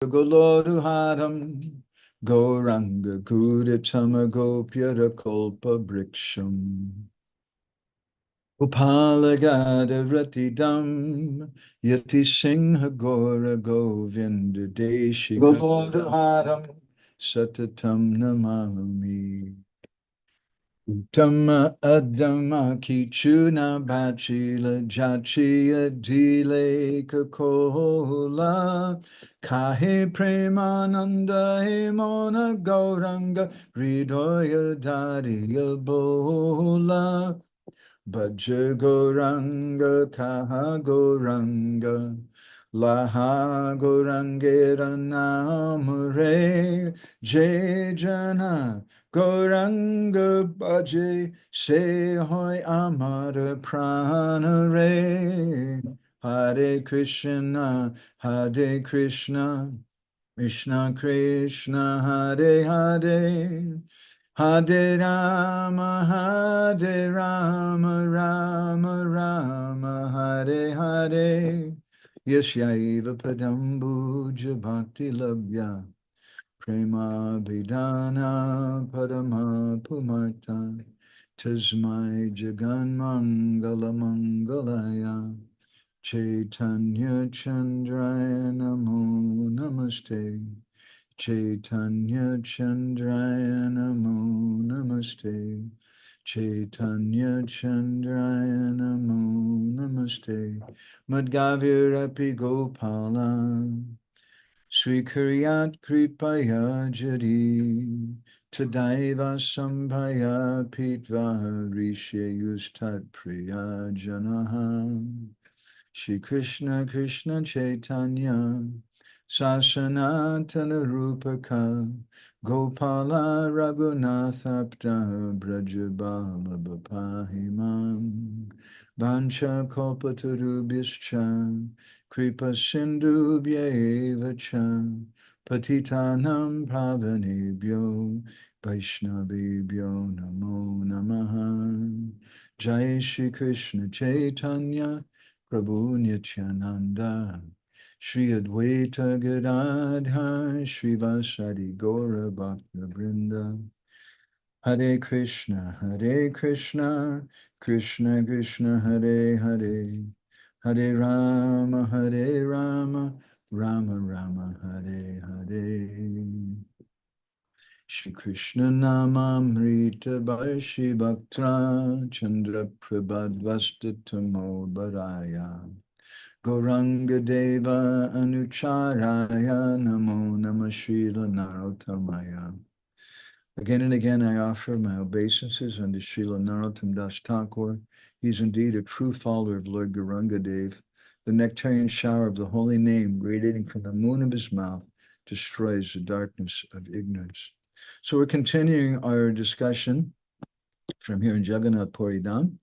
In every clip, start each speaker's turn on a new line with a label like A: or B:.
A: Goloruharam Gauranga Guritam Gopyara Kolpa Briksham Upalagada Ratidam Yati Singha Gora Govinda Deshi Goloruharam Satatam Namami Uttama Adama Kichuna Bachila Jachia Dile Kakola Kahe Premananda Hemona Gauranga Hridoya Dariya Bola Bhaja Gauranga Kaha Gauranga Laha Gaurangera Namare Jai Jana Gauranga Bhaje Se Hoy Amara Prana Re Hare Krishna Hare Krishna Krishna Krishna Hare Hare Hare Rama Hare Rama Rama Rama Hare Hare Yashaiva Padambuja Bhakti Labhya Prema-bhakti-candrika Padama Pumarta Tasmai Jagan Mangala Mangalaya Chaitanya Chandraya Namo Namaste Chaitanya Chandraya Namo Namaste Chaitanya Chandraya Namo Namaste Madgavirapi Gopala Sri Kriyat Kripaya Jari Tadaiva Sambhaya Pitva Rishayus Tat Priya Janaha Shri Krishna Krishna Chaitanya Sasanatana Rupaka Gopala Raghunatha Brajabala Bapahimam Vancha Kalpatarubhischa Kripa Sindhu Bhyevacha Patitanam Pavanebhyo Vaishnavebhyo Namo Namaha Jai Shri Krishna Chaitanya Prabhu Nityananda Shri Advaita Gadadha Shri Vasadi Gaura Bhakta Vrinda Hare Krishna Krishna Krishna Hare Hare Hare Rama Rama Rama Hare Hare Shri Krishna Namamrita Bharshi Bhaktra Chandra Prabhadvasta Tamo Baraya Gauranga Deva Anucharaya Namo Namah Srila Narottamaya. Again and again I offer my obeisances unto Srila Narottam Das Thakur. He's indeed a true follower of Lord Gauranga Dev. The nectarian shower of the holy name radiating from the moon of his mouth destroys the darkness of ignorance. So we're continuing our discussion from here in Jagannath Puri Dham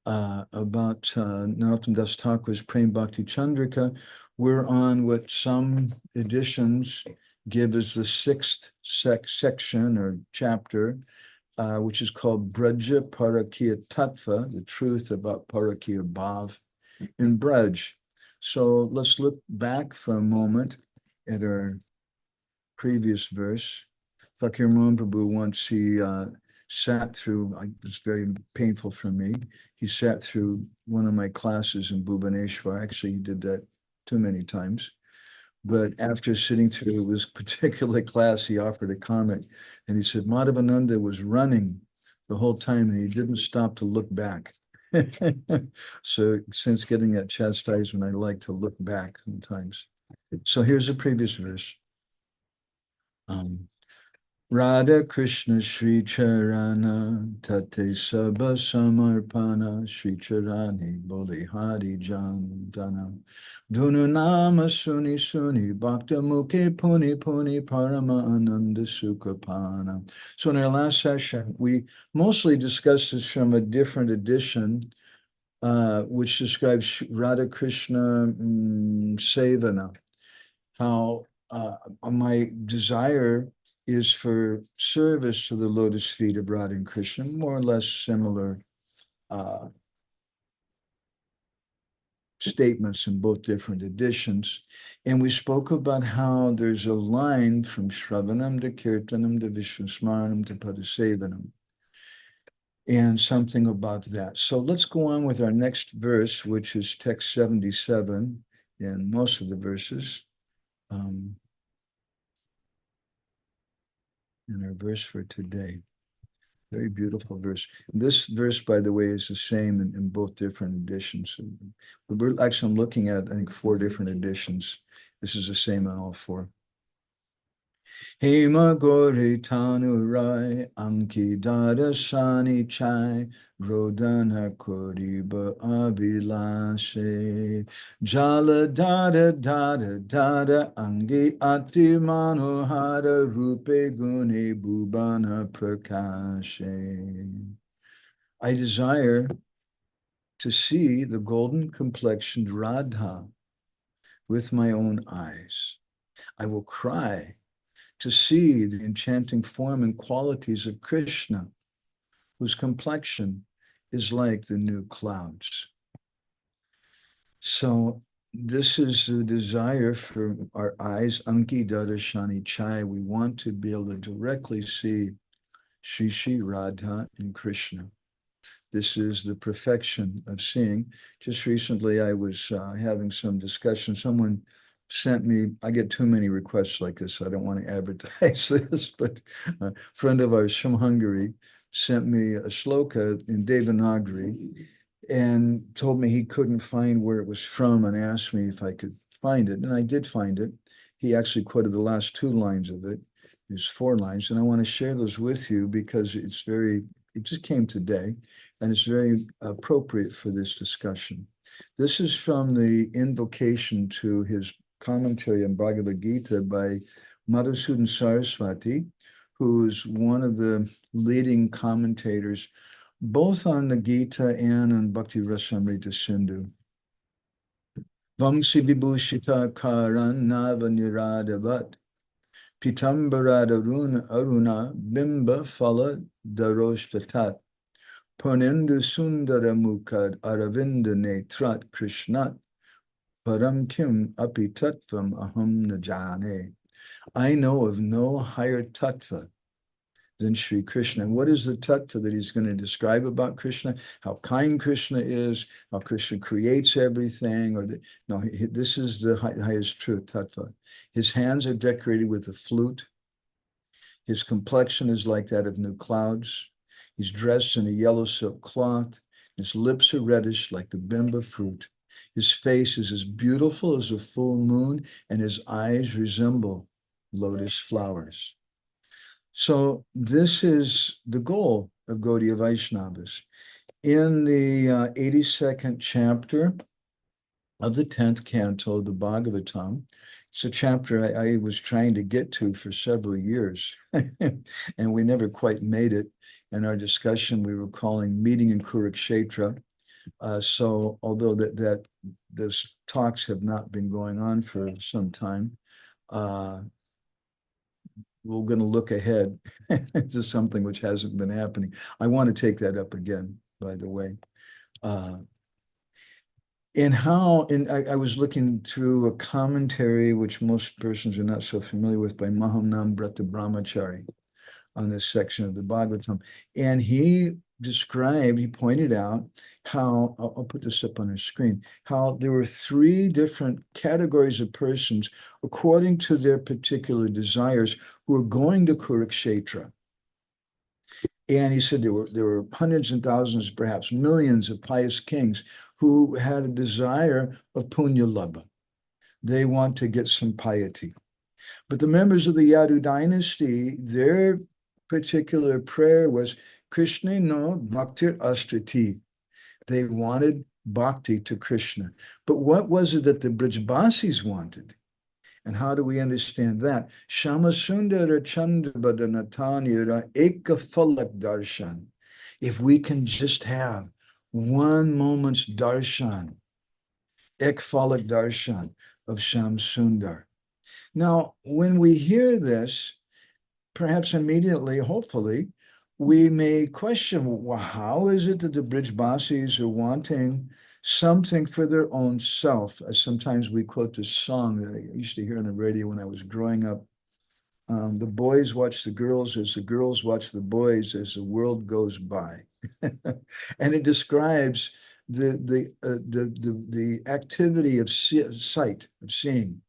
A: about Narottam Das Thakur's Prema-bhakti-candrika. We're on what some editions give as the sixth section or chapter, which is called Braja Parakya Tattva, the truth about Parakya Bhav in Braj. So let's look back for a moment at our previous verse. Fakir Mohan Prabhu once he sat through, it was very painful for me. He sat through one of my classes in Bhubaneswar. Actually, he did that too many times. But after sitting through this particular class, he offered a comment and he said, Madhavananda was running the whole time and he didn't stop to look back. So since getting that chastisement, I like to look back sometimes. So here's the previous verse. Radha Krishna Sri Charana Tate Sabha Samarpana Sri Charani Boli Hari Jandana Dunu Nama Suni Suni Bhakta Mukhe Puni Puni Parama Ananda Sukhapana. So in our last session, we mostly discussed this from a different edition, which describes Radha Krishna Sevana, how my desire is for service to the lotus feet of Radha and Krishna, more or less similar statements in both different editions. And we spoke about how there's a line from Shravanam to Kirtanam to Vishwasmaranam to Padasevanam, and something about that. So let's go on with our next verse, which is text 77 in most of the verses. In our verse for today. Very beautiful verse. This verse, by the way, is the same in both different editions. We're actually looking at, I think, 4 different editions. This is the same on all 4. Hema Gori Tanu Rai Anki Dada Shani Chai Rodana Koriba Abilashe Jala Dada Dada Dada Angi Ati Manohara Rupe Gune Bhubana Prakashe. I desire to see the golden complexioned Radha with my own eyes. I will cry to see the enchanting form and qualities of Krishna, whose complexion is like the new clouds. So this is the desire for our eyes, Anki Darashani Chai. We want to be able to directly see Shri Radha and Krishna. This is the perfection of seeing. Just recently, I was having some discussion. Someone sent me, I get too many requests like this. I don't want to advertise this, but a friend of ours from Hungary sent me a shloka in Devanagari and told me he couldn't find where it was from and asked me if I could find it. And I did find it. He actually quoted the last 2 lines of it. There's 4 lines. And I want to share those with you because it just came today and it's very appropriate for this discussion. This is from the invocation to his commentary on Bhagavad Gita by Madhusudan Saraswati, who's one of the leading commentators both on the Gita and on Bhakti Rasamrita Sindhu. Vamsi Vibhushita Karan Nava Niradavat Pitambarada Aruna Bimba Phala Daroshtatat Purnendu Sundara Mukad Aravinda Netrat Krishnat Param Kim Api Tattvam Aham Najane. I know of no higher tattva than Sri Krishna. And what is the tattva that he's going to describe about Krishna? How kind Krishna is, how Krishna creates everything, this is the highest true tattva. His hands are decorated with a flute. His complexion is like that of new clouds. He's dressed in a yellow silk cloth. His lips are reddish like the bimba fruit. His face is as beautiful as a full moon, and his eyes resemble lotus flowers. So this is the goal of Gaudiya Vaishnavas. In the 82nd chapter of the 10th canto of the Bhagavatam, it's a chapter I was trying to get to for several years, and we never quite made it. In our discussion, we were calling Meeting in Kurukshetra. So although that those talks have not been going on for some time, we're going to look ahead to something which hasn't been happening. I want to take that up again, by the way. I was looking through a commentary, which most persons are not so familiar with, by Mahamnam Brata Brahmachari on this section of the Bhagavatam. And he pointed out how, I'll put this up on our screen, how there were 3 different categories of persons according to their particular desires who were going to Kurukshetra. And he said there were hundreds and thousands, perhaps millions of pious kings who had a desire of punya labha. They want to get some piety. But the members of the Yadu dynasty, their particular prayer was Krishna no bhaktir astati. They wanted bhakti to Krishna. But what was it that the Brajbasis wanted? And how do we understand that? Shama Sundara Chandabhadanatanyara Eka Falak Darshan. If we can just have one moment's darshan, Ek Falak Darshan of Sham Sundar. Now, when we hear this, perhaps immediately, hopefully, we may question, well, how is it that the Brajbasis are wanting something for their own self. Sometimes we quote this song that I used to hear on the radio when I was growing up. The boys watch the girls as the girls watch the boys as the world goes by. And it describes the activity of sight, of seeing.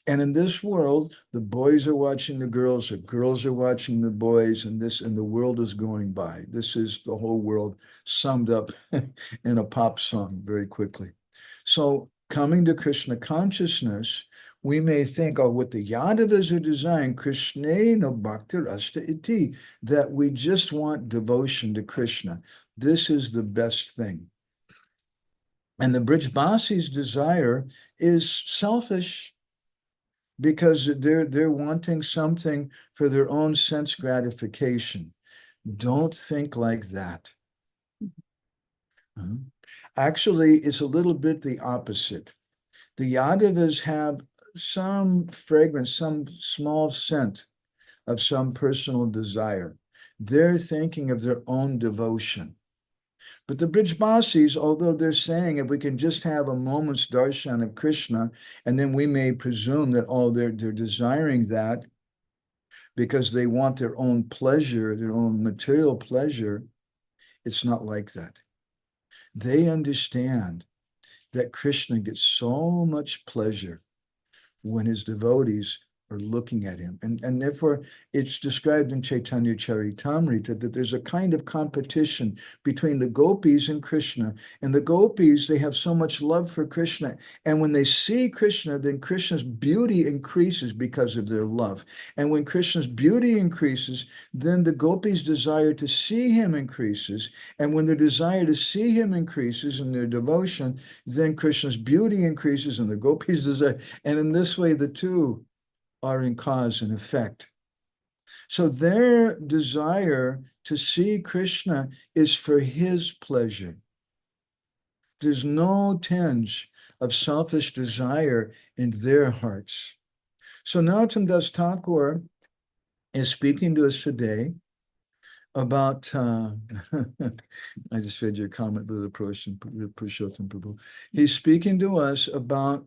A: And in this world, the boys are watching the girls are watching the boys, and the world is going by. This is the whole world summed up in a pop song very quickly. So coming to Krishna consciousness, we may think, oh, what the Yadavas are designed, Krishna no bhakti rasta iti, that we just want devotion to Krishna. This is the best thing. And the Brijbasi's desire is selfish, because they're wanting something for their own sense gratification. Don't think like that. Actually, it's a little bit the opposite. The Yadavas have some fragrance, some small scent of some personal desire. They're thinking of their own devotion. But the Brijbasis, although they're saying if we can just have a moment's darshan of Krishna, and then we may presume that, oh, they're desiring that because they want their own pleasure, their own material pleasure, it's not like that. They understand that Krishna gets so much pleasure when his devotees are looking at him. And therefore, it's described in Chaitanya Charitamrita that there's a kind of competition between the gopis and Krishna. And the gopis, they have so much love for Krishna. And when they see Krishna, then Krishna's beauty increases because of their love. And when Krishna's beauty increases, then the gopis' desire to see him increases. And when their desire to see him increases in their devotion, then Krishna's beauty increases and the gopis' desire. And in this way, the two are in cause and effect. So their desire to see Krishna is for his pleasure. There's no tinge of selfish desire in their hearts. So Narottam Das Thakur is speaking to us today about, I just read your comment, the Purushottam Prabhu. He's speaking to us about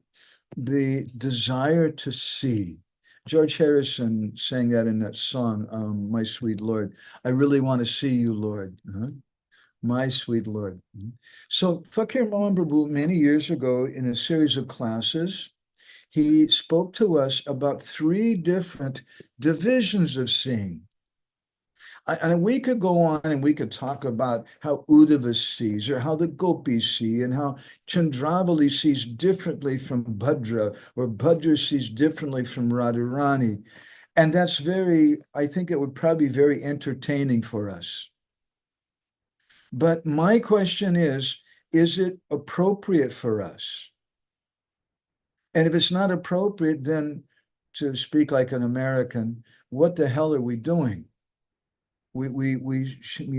A: the desire to see. George Harrison sang that in that song, My Sweet Lord. I really want to see you, Lord. My sweet Lord. So Fakir Mohan Prabhu, many years ago, in a series of classes, he spoke to us about 3 different divisions of seeing. And we could go on and we could talk about how Uddhava sees, or how the gopis see, and how Chandravali sees differently from Bhadra, or Bhadra sees differently from Radharani. And that's I think it would probably be very entertaining for us. But my question is it appropriate for us? And if it's not appropriate, then, to speak like an American, what the hell are we doing? We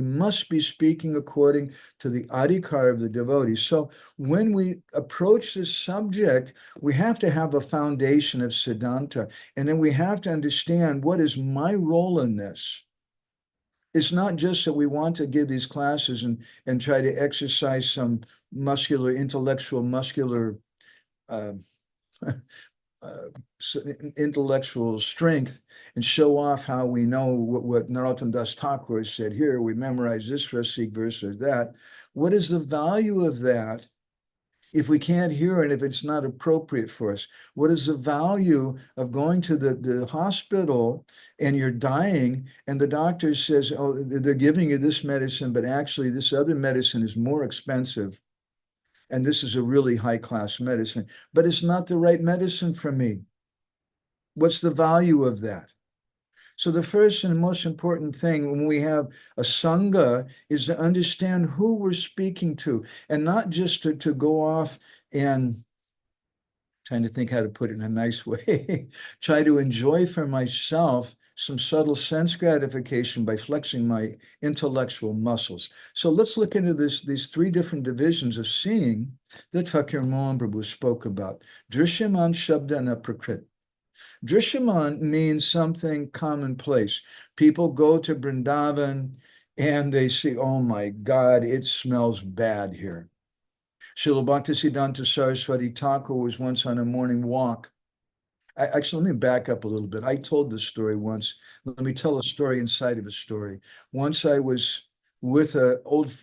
A: must be speaking according to the adhikar of the devotees. So when we approach this subject, we have to have a foundation of Siddhanta, and then we have to understand, what is my role in this? It's not just that we want to give these classes and try to exercise some intellectual intellectual strength and show off how we know what Narottam Das Thakur said here. We memorize this Rasik verse or that. What is the value of that if we can't hear it, if it's not appropriate for us? What is the value of going to the hospital and you're dying and the doctor says, oh, they're giving you this medicine, but actually this other medicine is more expensive, and this is a really high-class medicine, but it's not the right medicine for me. What's the value of that? So the first and most important thing when we have a sangha is to understand who we're speaking to, and not just to go off and, trying to think how to put it in a nice way, try to enjoy for myself some subtle sense gratification by flexing my intellectual muscles. So let's look into these 3 different divisions of seeing that Fakir Mohan Prabhu spoke about. Drishyaman, Shabda, and Prakrit. Drishyaman means something commonplace. People go to Vrindavan and they see, oh my God, it smells bad here. Srila Bhaktisiddhanta Saraswati Thakur was once on a morning walk. Actually, let me back up a little bit. I told this story once. Let me tell a story inside of a story. Once I was with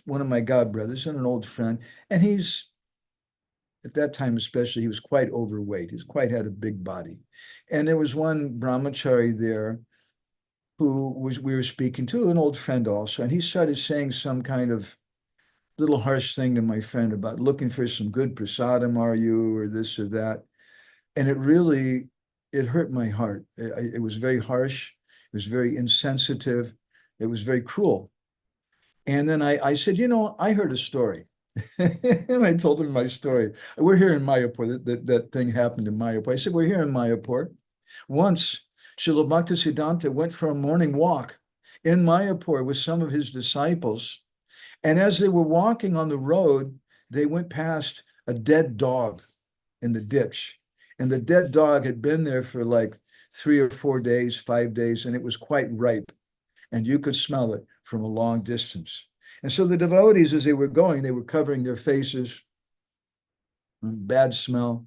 A: one of my godbrothers and an old friend, and he's, at that time especially, he was quite overweight. He's quite had a big body. And there was one brahmachari there we were speaking to, an old friend also, and he started saying some kind of little harsh thing to my friend about looking for some good prasadam, are you, or this or that. And it hurt my heart. It was very harsh. It was very insensitive. It was very cruel. And then I said, I heard a story. And I told him my story. We're here in Mayapur. That thing happened in Mayapur. I said, we're here in Mayapur. Once, Srila Bhaktisiddhanta went for a morning walk in Mayapur with some of his disciples. And as they were walking on the road, they went past a dead dog in the ditch. And the dead dog had been there for like 3 or 4 days, 5 days, and it was quite ripe. And you could smell it from a long distance. And so the devotees, as they were going, they were covering their faces, bad smell.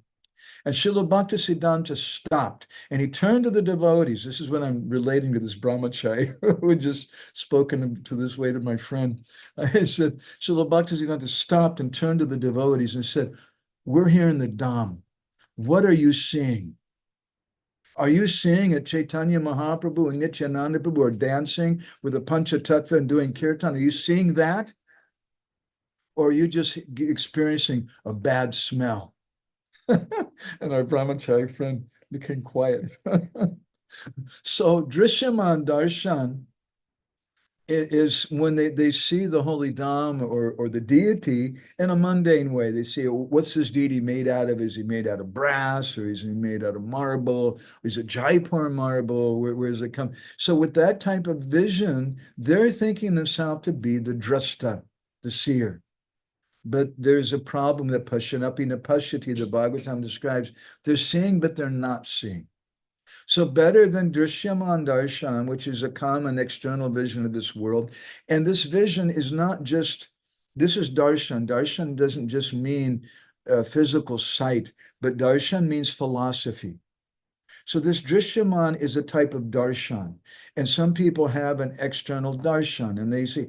A: And Srila Bhaktisiddhanta stopped and he turned to the devotees. This is when I'm relating to this brahmachari who had just spoken to this way to my friend. I said, Srila Bhaktisiddhanta stopped and turned to the devotees and said, we're here in the Dham. What are you seeing? Are you seeing a Chaitanya Mahaprabhu and Nityananda Prabhu are dancing with a Panchatattva and doing kirtan? Are you seeing that? Or are you just experiencing a bad smell? And our brahmachari friend became quiet. So Drishyaman Darshan is when they see the holy Dham or the deity in a mundane way. They see, what's this deity made out of? Is he made out of brass, or is he made out of marble? Is it Jaipur marble? Where does it come? So with that type of vision, they're thinking themselves to be the drashta, the seer. But there's a problem that Pashyanapi na Pashyati, the Bhagavatam describes. They're seeing, but they're not seeing. So better than Drishyaman Darshan, which is a common external vision of this world. And this vision is not just, this is Darshan. Darshan doesn't just mean physical sight, but Darshan means philosophy. So this Drishyaman is a type of darshan. And some people have an external darshan. And they see,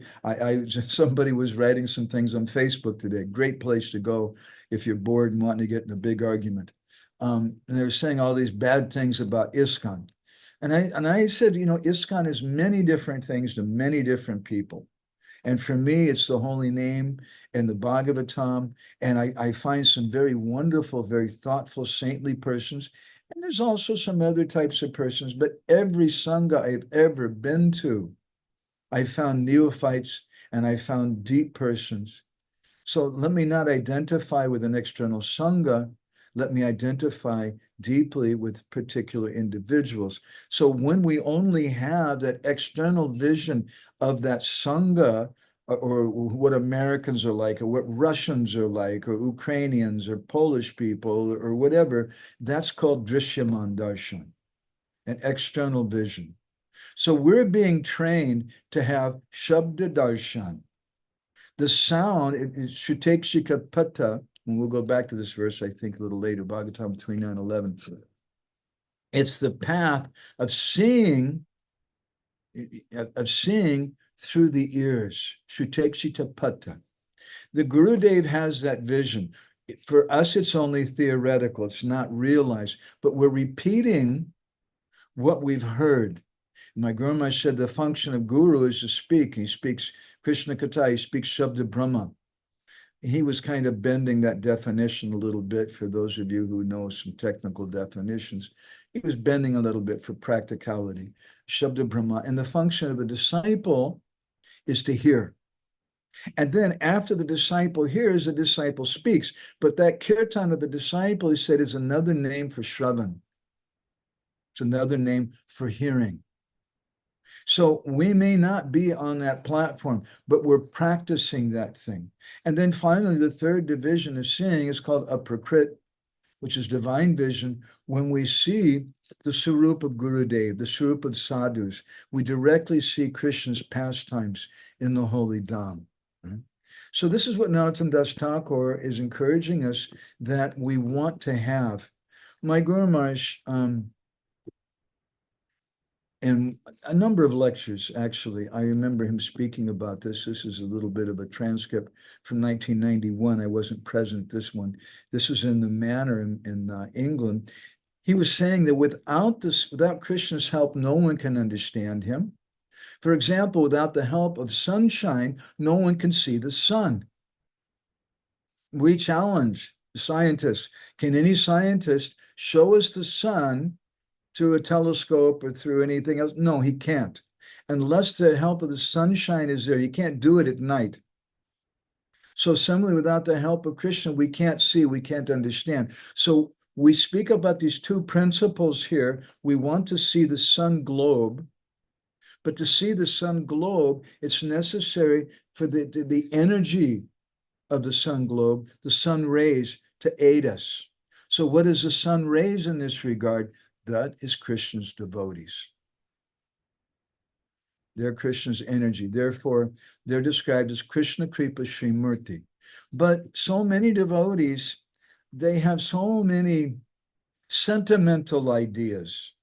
A: somebody was writing some things on Facebook today. Great place to go if you're bored and wanting to get in a big argument. And they were saying all these bad things about ISKCON. And I said, ISKCON is many different things to many different people. And for me, it's the holy name and the Bhagavatam. And I find some very wonderful, very thoughtful, saintly persons. And there's also some other types of persons, but every Sangha I've ever been to, I found neophytes and I found deep persons. So let me not identify with an external Sangha. Let me identify deeply with particular individuals. So when we only have that external vision of that Sangha, or what Americans are like, or what Russians are like, or Ukrainians, or Polish people, or whatever, that's called Drishyaman Darshan, an external vision. So we're being trained to have Shabda Darshan. The sound, it should take Shikapata, and we'll go back to this verse, I think, a little later, Bhagavatam 3:9-11. It's the path of seeing through the ears. Shutekshitapata. The Gurudev has that vision. For us, it's only theoretical. It's not realized, but we're repeating what we've heard. My Guru Maharaj said the function of Guru is to speak. He speaks Krishna Katha, he speaks Shabda Brahma. He was kind of bending that definition a little bit for those of you who know some technical definitions. He was bending a little bit for practicality. Shabda Brahma. And the function of the disciple is to hear. And then after the disciple hears, the disciple speaks. But that kirtan of the disciple, he said, is another name for Shravan. It's another name for hearing. So we may not be on that platform, but we're practicing that thing. And then finally, the third division of seeing is called aprakrit, which is divine vision. When we see the Swarup of Gurudev, the Swarup of sadhus, we directly see Krishna's pastimes in the holy Dham. So this is what Narottam Das Thakur is encouraging us that we want to have. My Guru Maharaj, in a number of lectures, actually, I remember him speaking about this. This is a little bit of a transcript from 1991. I wasn't present this one. This was in the Manor in England. He was saying that without Krishna's help, no one can understand him. For example, without the help of sunshine, no one can see the sun. We challenge scientists. Can any scientist show us the sun through a telescope or through anything else? No, he can't. Unless the help of the sunshine is there, he can't do it at night. So similarly, without the help of Krishna, we can't see, we can't understand. So we speak about these two principles here. We want to see the sun globe, but to see the sun globe, it's necessary for the energy of the sun globe, the sun rays, to aid us. So what is the sun rays in this regard? That is Krishna's devotees. They're Krishna's energy. Therefore, they're described as Krishna Kripa Srimurti. But so many devotees, they have so many sentimental ideas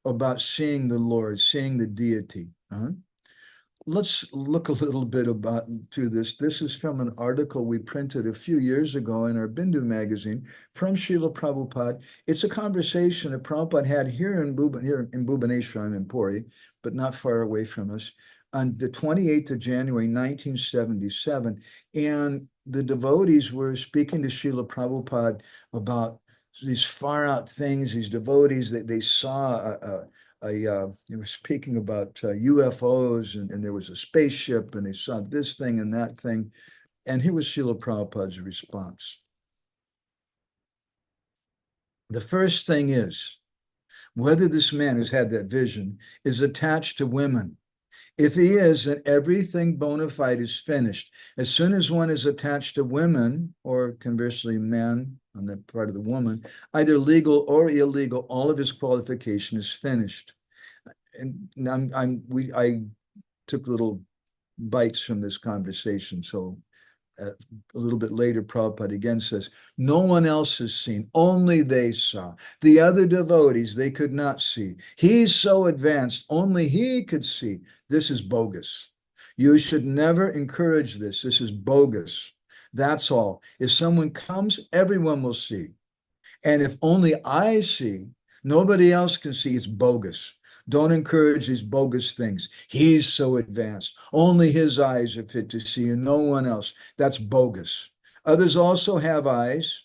A: about seeing the Lord, seeing the deity. Let's look a little bit to this. This is from an article we printed a few years ago in our Bindu magazine from Srila Prabhupada. It's a conversation that Prabhupada had here in Bhubaneswar in Puri, but not far away from us, on the 28th of January, 1977. And the devotees were speaking to Srila Prabhupada about these far out things, these devotees that they saw they were speaking about UFOs, and there was a spaceship, and they saw this thing and that thing. And here was Srila Prabhupada's response. The first thing is whether this man who's had that vision is attached to women. If he is, then everything bona fide is finished. As soon as one is attached to women, or conversely, men on the part of the woman, either legal or illegal, all of his qualification is finished. And I took little bites from this conversation. So a little bit later, Prabhupada again says, no one else has seen, only they saw. The other devotees, they could not see. He's so advanced, only he could see. This is bogus. You should never encourage this. This is bogus. That's all. If someone comes, everyone will see. And if only I see, nobody else can see, it's bogus. Don't encourage these bogus things. He's so advanced. Only his eyes are fit to see and no one else. That's bogus. Others also have eyes,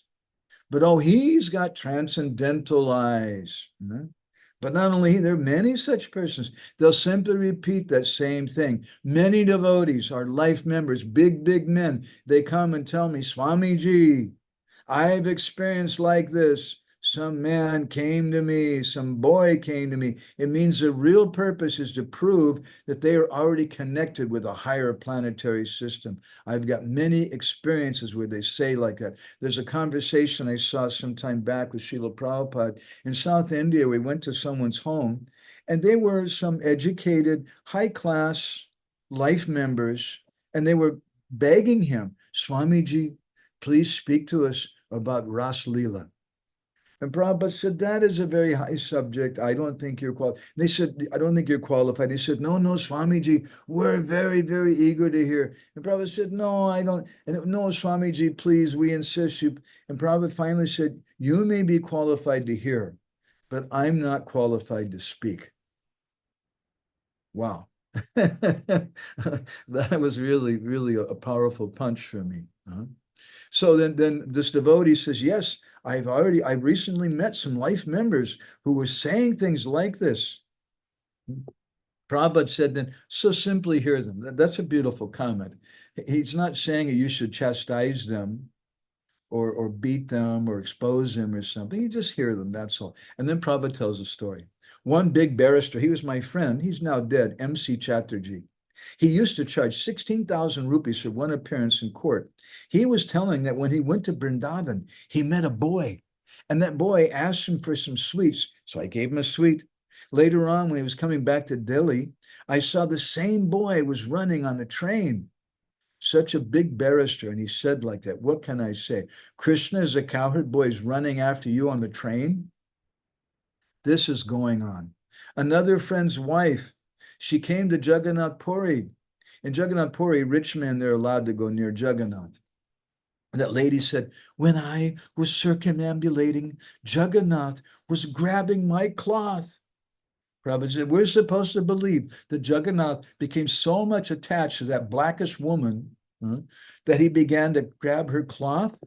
A: but he's got transcendental eyes. But not only he, there are many such persons. They'll simply repeat that same thing. Many devotees are life members, big, big men. They come and tell me, Swamiji, I've experienced like this. Some man came to me, some boy came to me. It means the real purpose is to prove that they are already connected with a higher planetary system. I've got many experiences where they say like that. There's a conversation I saw some time back with Srila Prabhupada. In South India, we went to someone's home, and they were some educated, high-class life members, and they were begging him, Swamiji, please speak to us about Ras Leela. And Prabhupada said, that is a very high subject. I don't think you're qualified. They said, I don't think you're qualified. He said, no, Swamiji, we're very, very eager to hear. And Prabhupada said, no, I don't. And no, Swamiji, please, we insist you. And Prabhupada finally said, you may be qualified to hear, but I'm not qualified to speak. Wow. That was really, really a powerful punch for me. So then this devotee says, yes, I've recently met some life members who were saying things like this. Prabhupada said then, so simply hear them. That's a beautiful comment. He's not saying you should chastise them or beat them or expose them or something. You just hear them, that's all. And then Prabhupada tells a story. One big barrister, he was my friend, he's now dead, M.C. Chatterjee. He used to charge 16,000 rupees for one appearance in court. He was telling that when he went to Vrindavan, he met a boy, and that boy asked him for some sweets. So I gave him a sweet. Later on, when he was coming back to Delhi, I saw the same boy was running on the train. such a big barrister, and he said like that, what can I say? Krishna is a cowherd boy is running after you on the train. This is going on. Another friend's wife, she came to Jagannath Puri. In Jagannath Puri, rich men, they're allowed to go near Jagannath. And that lady said, when I was circumambulating, Jagannath was grabbing my cloth. Prabhupada said, we're supposed to believe that Jagannath became so much attached to that blackish woman that he began to grab her cloth.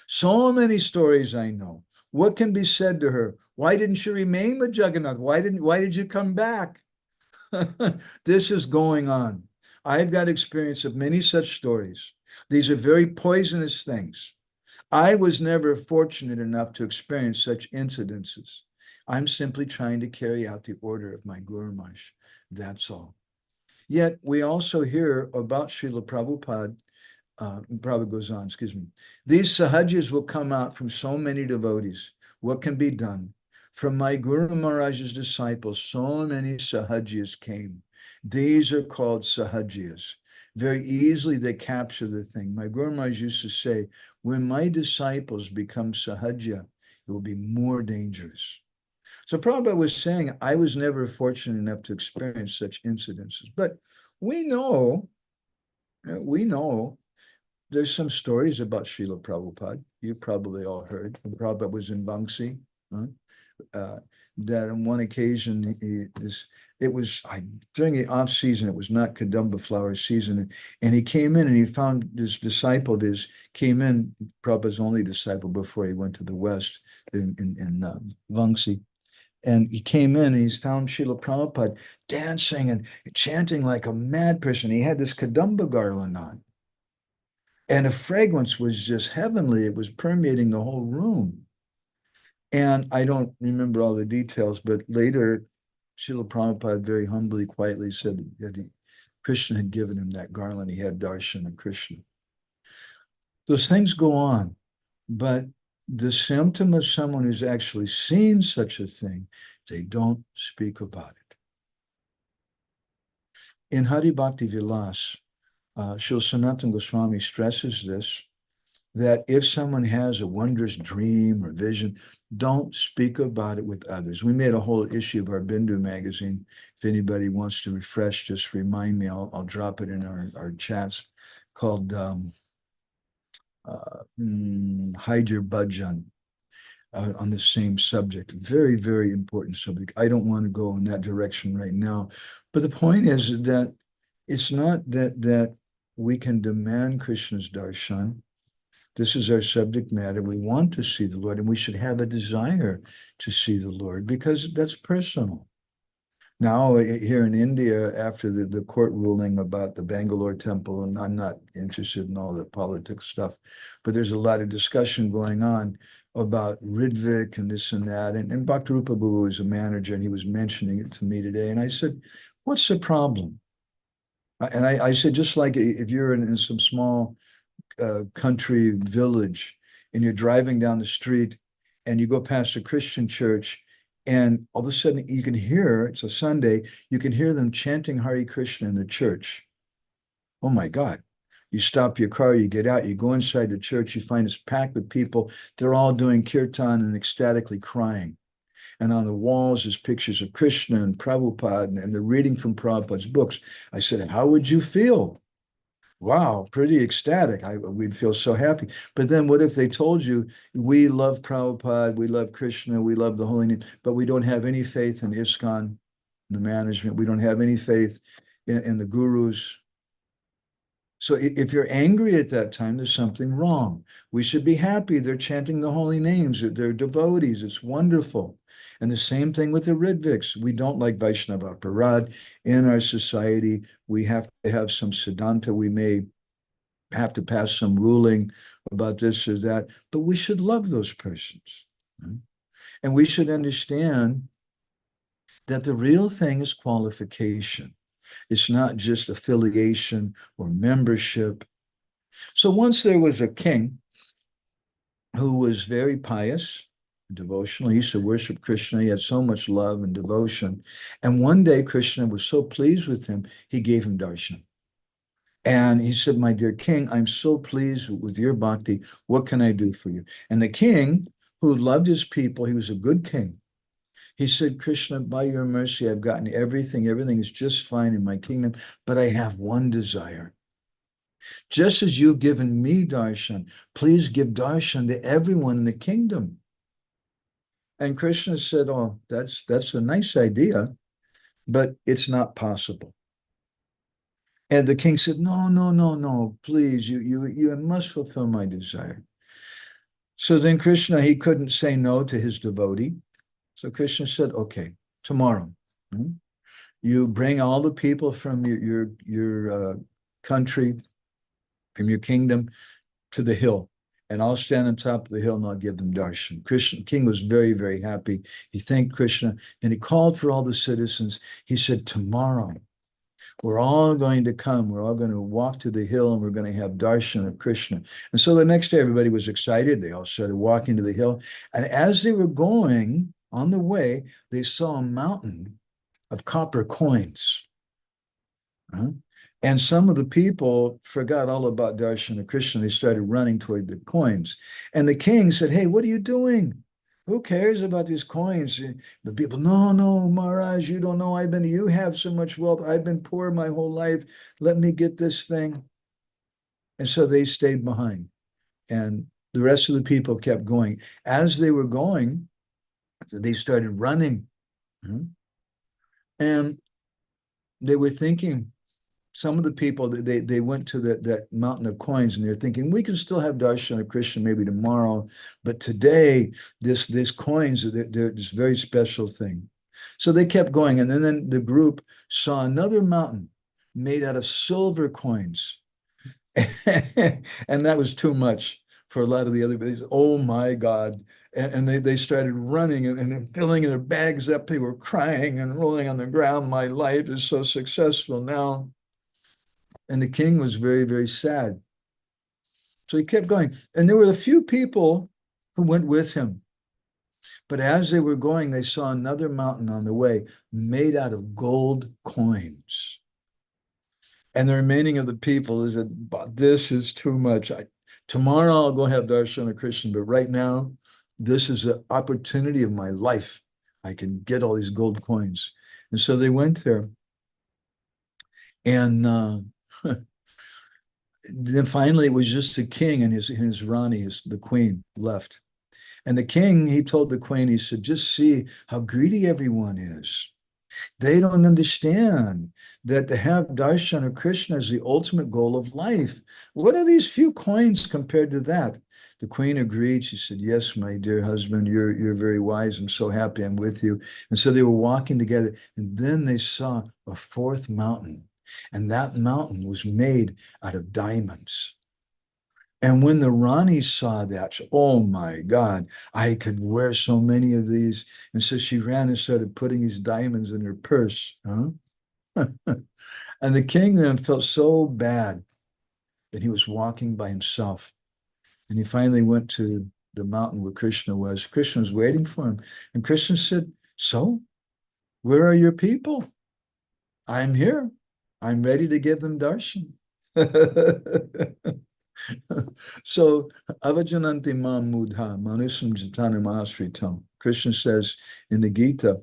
A: So many stories I know. What can be said to her? Why didn't you remain with Jagannath? Why did you come back? This is going on. I've got experience of many such stories. These are very poisonous things. I was never fortunate enough to experience such incidences. I'm simply trying to carry out the order of my Guru Maharaj. That's all. Yet we also hear about Srila Prabhupada. Prabhupada goes on, excuse me. These sahajas will come out from so many devotees. What can be done? From my Guru Maharaj's disciples, so many sahajas came. These are called sahajas. Very easily they capture the thing. My Guru Maharaj used to say, when my disciples become sahaja, it will be more dangerous. So Prabhupada was saying, I was never fortunate enough to experience such incidences. But we know there's some stories about Srila Prabhupada. You probably all heard. Prabhupada was in Vangsi. That on one occasion, during the off season, it was not Kadamba flower season, and he came in and he found this disciple of his, came in, Prabhupada's only disciple before he went to the West in Vangsi. And he came in and he's found Srila Prabhupada dancing and chanting like a mad person. He had this Kadamba garland on. And the fragrance was just heavenly. It was permeating the whole room. And I don't remember all the details, but later, Srila Prabhupada very humbly, quietly said that Krishna had given him that garland. He had darshan of Krishna. Those things go on, but the symptom of someone who's actually seen such a thing, they don't speak about it. In Hari Bhakti Vilas, Srila Sanatana Goswami stresses this, that if someone has a wondrous dream or vision, don't speak about it with others. We made a whole issue of our Bindu magazine. If anybody wants to refresh, just remind me. I'll drop it in our chats, called Hide Your Bhajan, on the same subject. Very, very important subject. I don't want to go in that direction right now. But the point is that it's not that we can demand Krishna's darshan. This is our subject matter. We want to see the Lord, and we should have a desire to see the Lord because that's personal. Now, here in India, after the court ruling about the Bangalore temple, and I'm not interested in all the politics stuff, but there's a lot of discussion going on about Ridvik and this and that. And Bhaktirupa Bhava was a manager, and he was mentioning it to me today. And I said, what's the problem? And I said, just like if you're in some small country village and you're driving down the street and you go past a Christian church and all of a sudden you can hear, it's a Sunday, you can hear them chanting Hare Krishna in the church. Oh my God. You stop your car, you get out, you go inside the church, you find it's packed with people. They're all doing kirtan and ecstatically crying. And on the walls is pictures of Krishna and Prabhupada, and they're reading from Prabhupada's books. I said, how would you feel? Wow, pretty ecstatic. We'd feel so happy. But then what if they told you, we love Prabhupada, we love Krishna, we love the holy name, but we don't have any faith in ISKCON, the management. We don't have any faith in the gurus. So if you're angry at that time, there's something wrong. We should be happy. They're chanting the holy names. They're devotees. It's wonderful. And the same thing with the Ridviks. We don't like Vaishnava Parad in our society. We have to have some Siddhanta. We may have to pass some ruling about this or that, but we should love those persons. And we should understand that the real thing is qualification. It's not just affiliation or membership. So once there was a king who was very pious, devotional. He used to worship Krishna. He had so much love and devotion. And one day Krishna was so pleased with him, he gave him darshan. And he said, my dear king, I'm so pleased with your bhakti. What can I do for you? And the king, who loved his people, he was a good king. He said, Krishna, by your mercy, I've gotten everything. Everything is just fine in my kingdom, but I have one desire. Just as you've given me darshan, please give darshan to everyone in the kingdom. And Krishna said, oh, that's a nice idea, but it's not possible. And the king said, no, no, no, no, please, you must fulfill my desire. So then Krishna, he couldn't say no to his devotee. So Krishna said, okay, tomorrow, you bring all the people from your country, from your kingdom to the hill, and I'll stand on top of the hill and I'll give them darshan. Krishna, king was very, very happy. He thanked Krishna, and he called for all the citizens. He said, tomorrow, we're all going to come. We're all going to walk to the hill and we're going to have darshan of Krishna. And so the next day, everybody was excited. They all started walking to the hill. And as they were going on the way, they saw a mountain of copper coins. And some of the people forgot all about darshan of Krishna. They started running toward the coins. And the king said, hey, what are you doing? Who cares about these coins? The people, no, no, Maharaj, you don't know. You have so much wealth. I've been poor my whole life. Let me get this thing. And so they stayed behind. And the rest of the people kept going. As they were going, they started running. And they were thinking, some of the people, they went to that mountain of coins and they're thinking, we can still have darshan of Krishna maybe tomorrow, but today, this coins, they're this very special thing. So they kept going, and then the group saw another mountain made out of silver coins. And that was too much for a lot of the other guys. Oh my God. And they started running and filling their bags up. They were crying and rolling on the ground. My life is so successful now. And the king was very, very sad. So he kept going. And there were a few people who went with him. But as they were going, they saw another mountain on the way made out of gold coins. And the remaining of the people said, this is too much. Tomorrow I'll go have darshan of Krishna, but right now, this is an opportunity of my life. I can get all these gold coins. And so they went there. And then finally, it was just the king and his Rani, the queen, left. And the king, he told the queen, he said, just see how greedy everyone is. They don't understand that to have darshan of Krishna is the ultimate goal of life. What are these few coins compared to that? The queen agreed. She said, yes, my dear husband, you're very wise. I'm so happy I'm with you. And so they were walking together. And then they saw a fourth mountain. And that mountain was made out of diamonds. And when the Rani saw that, oh my God, I could wear so many of these. And so she ran and started putting these diamonds in her purse. And the king then felt so bad that he was walking by himself. And he finally went to the mountain where Krishna was. Krishna was waiting for him. And Krishna said, so, where are your people? I'm here. I'm ready to give them darshan. So, avajananti mam mudha manusam jatana mahasritam. Krishna says in the Gita,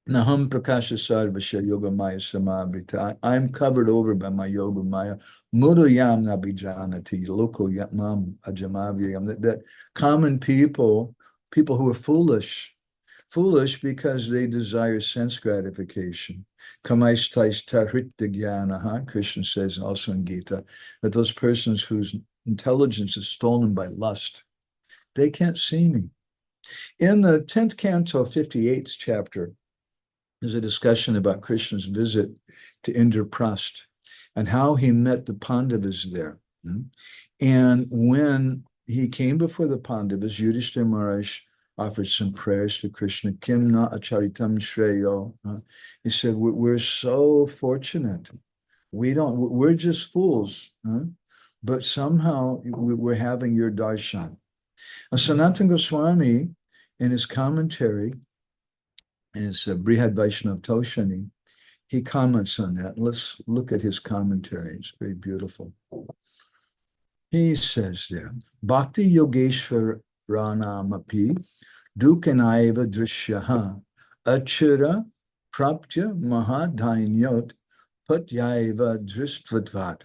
A: Naham prakasha sarvasya yoga maya samavrita. I'm covered over by my yoga maya. Mudayam nabijanati loko yatmam ajamavyam. That common people who are foolish because they desire sense gratification. Kamaistaista hrityajnanaha, Krishna says also in Gita, that those persons whose intelligence is stolen by lust, they can't see me. In the 10th canto, 58th chapter, there's a discussion about Krishna's visit to Indraprastha and how he met the Pandavas there. And when he came before the Pandavas, Yudhishthira Maharaj offered some prayers to Krishna. Kim na acharitam shreyo. He said, we're so fortunate. We're just fools. But somehow we're having your darshan. Sanatana Goswami, in his commentary, in his Brihad Vaishnav Toshani, he comments on that. Let's look at his commentary. It's very beautiful. He says there, Bhakti Yogeshwar Ranamapi Dukanaiva Drishyaha Achira Praptya Mahadhainyot Patyaiva Drishtvatvat.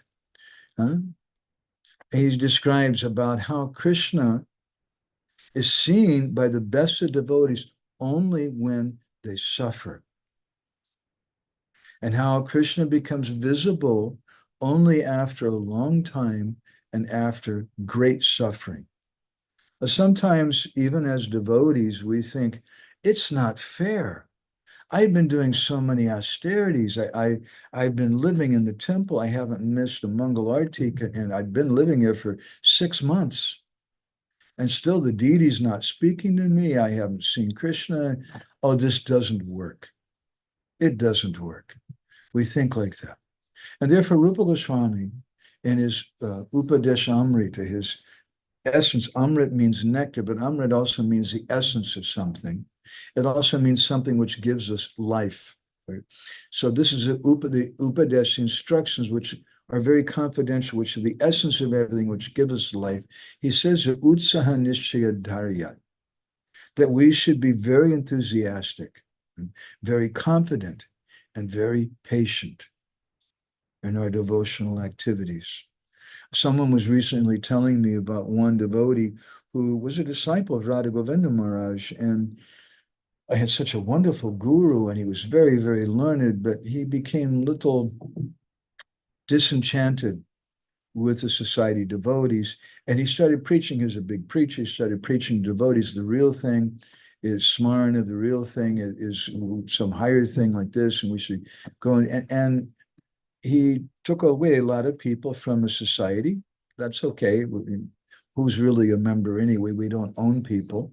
A: He describes about how Krishna is seen by the best of devotees only when they suffer, and how Krishna becomes visible only after a long time and after great suffering. Sometimes, even as devotees, we think, it's not fair. I've been doing so many austerities. I've been living in the temple. I haven't missed a Mangal Arti, and I've been living here for 6 months. And still the deity's not speaking to me. I haven't seen Krishna. Oh, this doesn't work. It doesn't work. We think like that. And therefore, Rupa Goswami, in his Upadesh Amrita, his essence, Amrit means nectar, but Amrit also means the essence of something. It also means something which gives us life. Right? So this is the Upadesh instructions, which are very confidential, which are the essence of everything, which gives us life. He says, Utsaha Nishchaya Dharyat, that we should be very enthusiastic, very confident, and very patient in our devotional activities. Someone was recently telling me about one devotee who was a disciple of Radha Govinda Maharaj, and I had such a wonderful guru, and he was very, very learned, but he became a little disenchanted with the society devotees, and he started preaching. He was a big preacher. He started preaching devotees. The real thing is smarna. The real thing is some higher thing like this, and we should go and he took away a lot of people from the society. That's okay. Who's really a member anyway? We don't own people.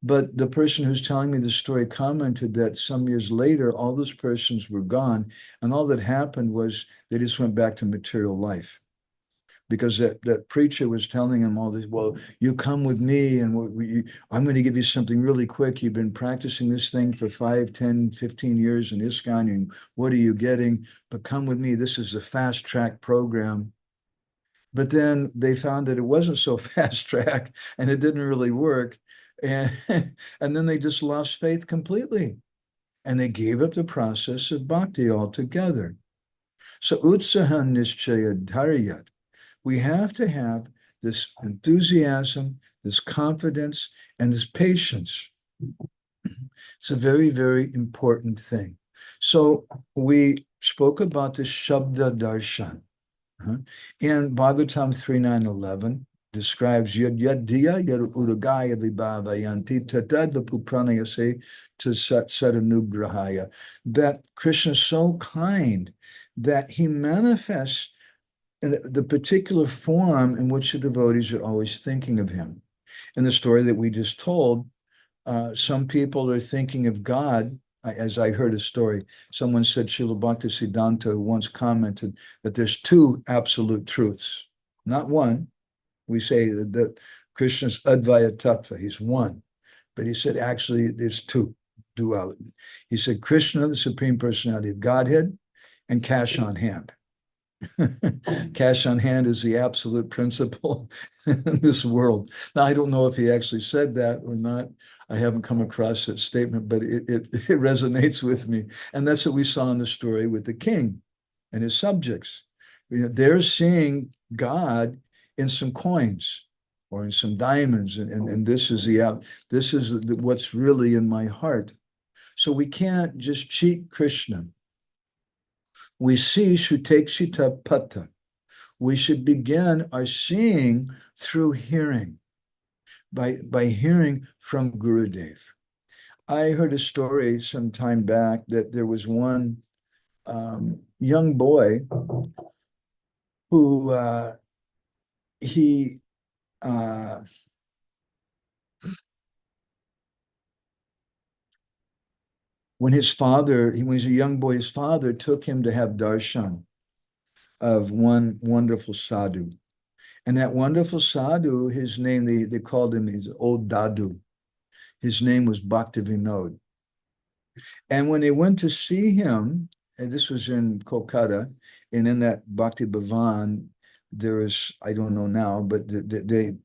A: But the person who's telling me the story commented that some years later, all those persons were gone, and all that happened was they just went back to material life. Because that preacher was telling him all this, well, you come with me and I'm going to give you something really quick. You've been practicing this thing for 5, 10, 15 years in ISKCON, and what are you getting? But come with me. This is a fast track program. But then they found that it wasn't so fast track and it didn't really work. And, and then they just lost faith completely. And they gave up the process of bhakti altogether. So utsaha nishchaya dharyat. We have to have this enthusiasm, this confidence, and this patience. It's a very, very important thing. So we spoke about the Shabda-darshan. And Bhagavatam 3.9.11 describes yad yaddiya yad uragaya vibhavayanti tatad vapupranayase to satanugrahaya, that Krishna is so kind that he manifests in the particular form in which the devotees are always thinking of him. In the story that we just told, some people are thinking of God. As I heard a story, someone said Srila Bhaktisiddhanta once commented that there's 2 absolute truths, not one. We say that Krishna's Advaya Tattva, he's one. But he said actually there's 2 duality. He said Krishna, the Supreme Personality of Godhead, and cash on hand. Cash on hand is the absolute principle in this world. Now, I don't know if he actually said that or not. I haven't come across that statement, but it resonates with me. And that's what we saw in the story with the king and his subjects. They're seeing God in some coins or in some diamonds, and this is what's really in my heart. So we can't just cheat Krishna. We see Shutekshita Pata. We should begin our seeing through hearing, by hearing from Gurudev. I heard a story some time back that there was one young boy who when he was a young boy, his father took him to have darshan of one wonderful sadhu. And that wonderful sadhu, his name, they called him his old Dadu. His name was Bhakti Vinod. And when they went to see him, and this was in Kolkata, and in that Bhakti Bhavan, there is, I don't know now, but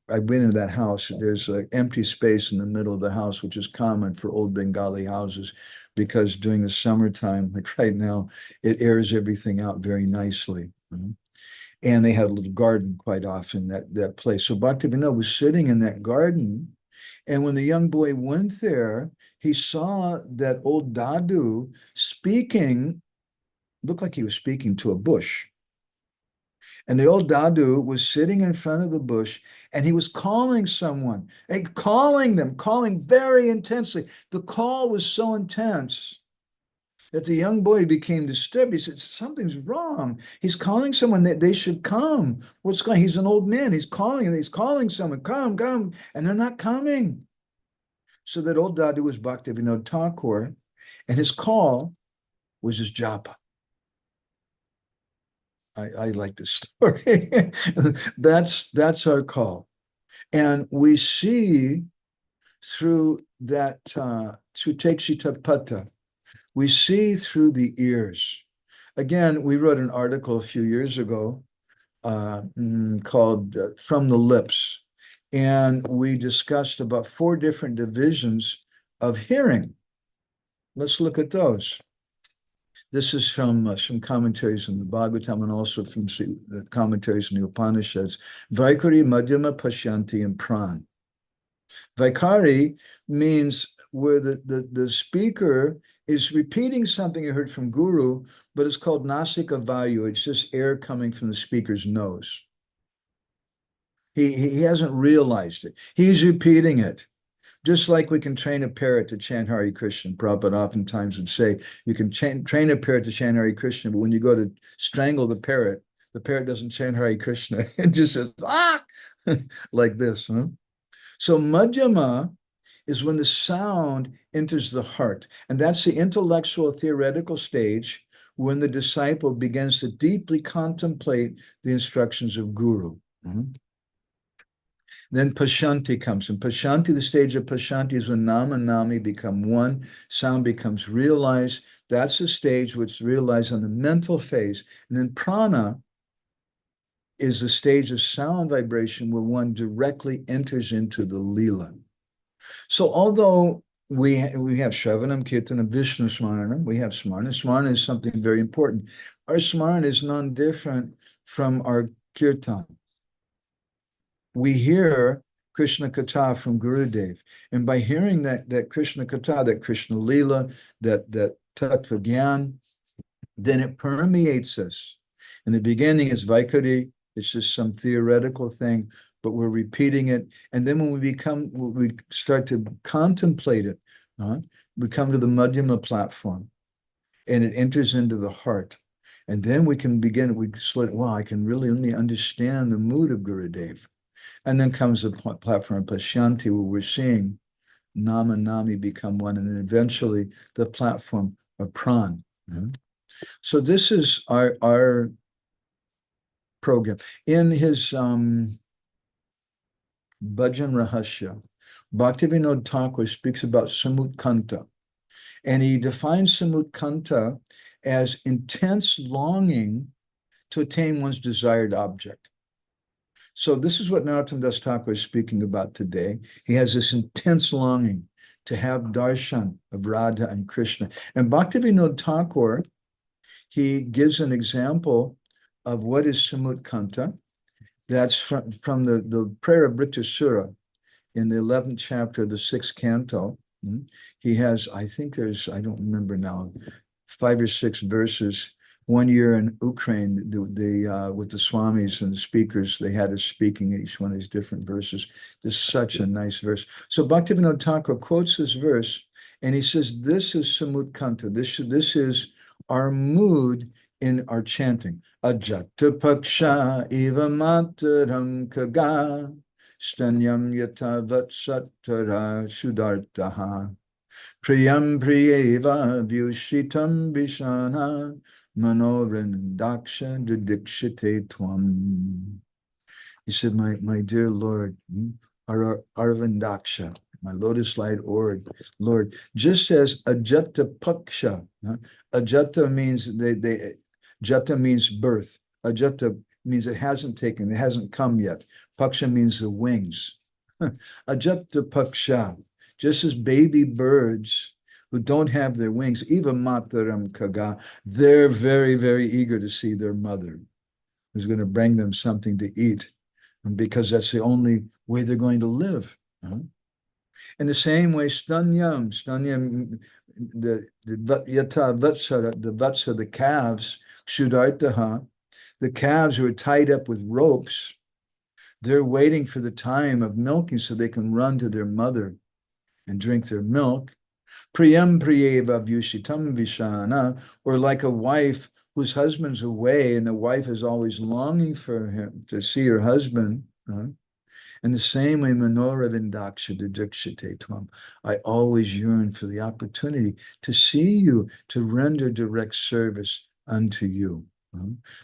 A: I've been in that house. There's an empty space in the middle of the house, which is common for old Bengali houses, because during the summertime, like right now, it airs everything out very nicely. And they had a little garden quite often, that place. So Bhaktivinoda was sitting in that garden, and when the young boy went there, he saw that old Dadu speaking, looked like he was speaking to a bush. And the old Dadu was sitting in front of the bush, and he was calling someone, and calling them, calling very intensely. The call was so intense that the young boy became disturbed. He said, something's wrong. He's calling someone that they should come. What's going on? He's an old man. He's calling someone, come, come, and they're not coming. So that old Dadu was Bhaktivinoda Thakur, and his call was his japa. I like this story. That's our call. And we see through that, Sutekshita Pata, we see through the ears. Again, we wrote an article a few years ago called From the Lips. And we discussed about 4 different divisions of hearing. Let's look at those. This is from some commentaries in the Bhagavatam and also from the commentaries in the Upanishads. Vaikari, Madhyama, Pashyanti, and Pran. Vaikari means where the speaker is repeating something you heard from Guru, but it's called Nasika Vayu. It's just air coming from the speaker's nose. He hasn't realized it. He's repeating it. Just like we can train a parrot to chant Hare Krishna. Prabhupada oftentimes would say, you can train a parrot to chant Hare Krishna, but when you go to strangle the parrot doesn't chant Hare Krishna. It just says, ah, like this. Huh? So Madhyama is when the sound enters the heart. And that's the intellectual theoretical stage when the disciple begins to deeply contemplate the instructions of Guru. Then Pashanti comes. And Pashanti, the stage of Pashanti is when Nama and Nami become one, sound becomes realized. That's the stage which is realized on the mental phase. And then Prana is the stage of sound vibration where one directly enters into the Leela. So although we have Shravanam, Kirtanam, Vishnu Smaranam, we have Smarana. Smarana is something very important. Our Smarana is non-different from our Kirtan. We hear Krishna Katha from Gurudev. And by hearing that Krishna Katha, that Krishna Leela, that Tattva Gyan, then it permeates us. In the beginning, it's Vaikari, it's just some theoretical thing, but we're repeating it. And then when we start to contemplate it, we come to the Madhyama platform, and it enters into the heart. And then we can begin, wow, I can really understand the mood of Gurudev. And then comes the platform of Pashanti, where we're seeing Nama and Nami become one, and then eventually the platform of Pran. So this is our program. In his Bhajan Rahasya, Bhaktivinoda Thakur speaks about Samutkanta, and he defines Samutkanta as intense longing to attain one's desired object. So this is what Narottam Das Thakur is speaking about today. He has this intense longing to have darshan of Radha and Krishna. And Bhaktivinoda Thakur, he gives an example of what is Samutkanta. That's from the prayer of Vritasura in the 11th chapter of the 6th canto. He has, I think there's, I don't remember now, 5 or 6 verses. One year in Ukraine, with the swamis and the speakers, they had us speaking each one of these different verses. This is such a nice verse. So Bhaktivinoda Thakur quotes this verse, and he says, this is Samutkanta. This is our mood in our chanting. Ajata paksha eva mataram kaga stanyam yata vatsatara sudartaha priyam priyeva vyushitam vishana manorindaksha didikshite tvam. He said, my dear Lord, Arvindaksha, my lotus-like Lord. Just as ajata paksha, ajata means jata means birth. Ajata means it hasn't come yet. Paksha means the wings. Ajata paksha, just as baby birds who don't have their wings, even mataram kaga, they're very, very eager to see their mother, who's going to bring them something to eat, because that's the only way they're going to live. In the same way, stanyam, the yata vatsa, the vatsa, the calves, kshudartaha, the calves who are tied up with ropes, they're waiting for the time of milking so they can run to their mother and drink their milk. Priyam priyeva vyushitam vishana, or like a wife whose husband's away and the wife is always longing for him to see her husband. In the same way, Manora Vindaksha Didikshate Tvam, I always yearn for the opportunity to see you, to render direct service unto you.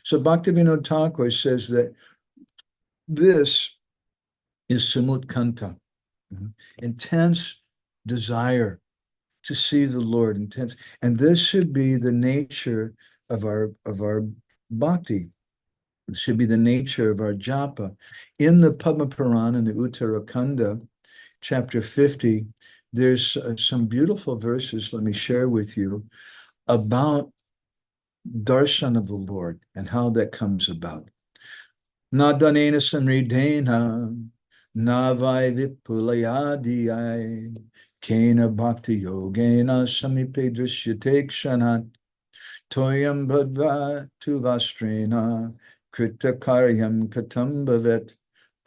A: So Bhaktivinoda Thakur says that this is Samutkanta, intense desire to see the Lord, intense. And this should be the nature of our bhakti. It should be the nature of our japa. In the Padma Purana, in the Uttarakanda, chapter 50, there's some beautiful verses, let me share with you, about darshan of the Lord and how that comes about. Nadanena samridena, navai vipulayadiyai, kena bhakti yogena samipe drishyate kshanat, toyam bhadva tuvastrena, krita karyam katam bhavet,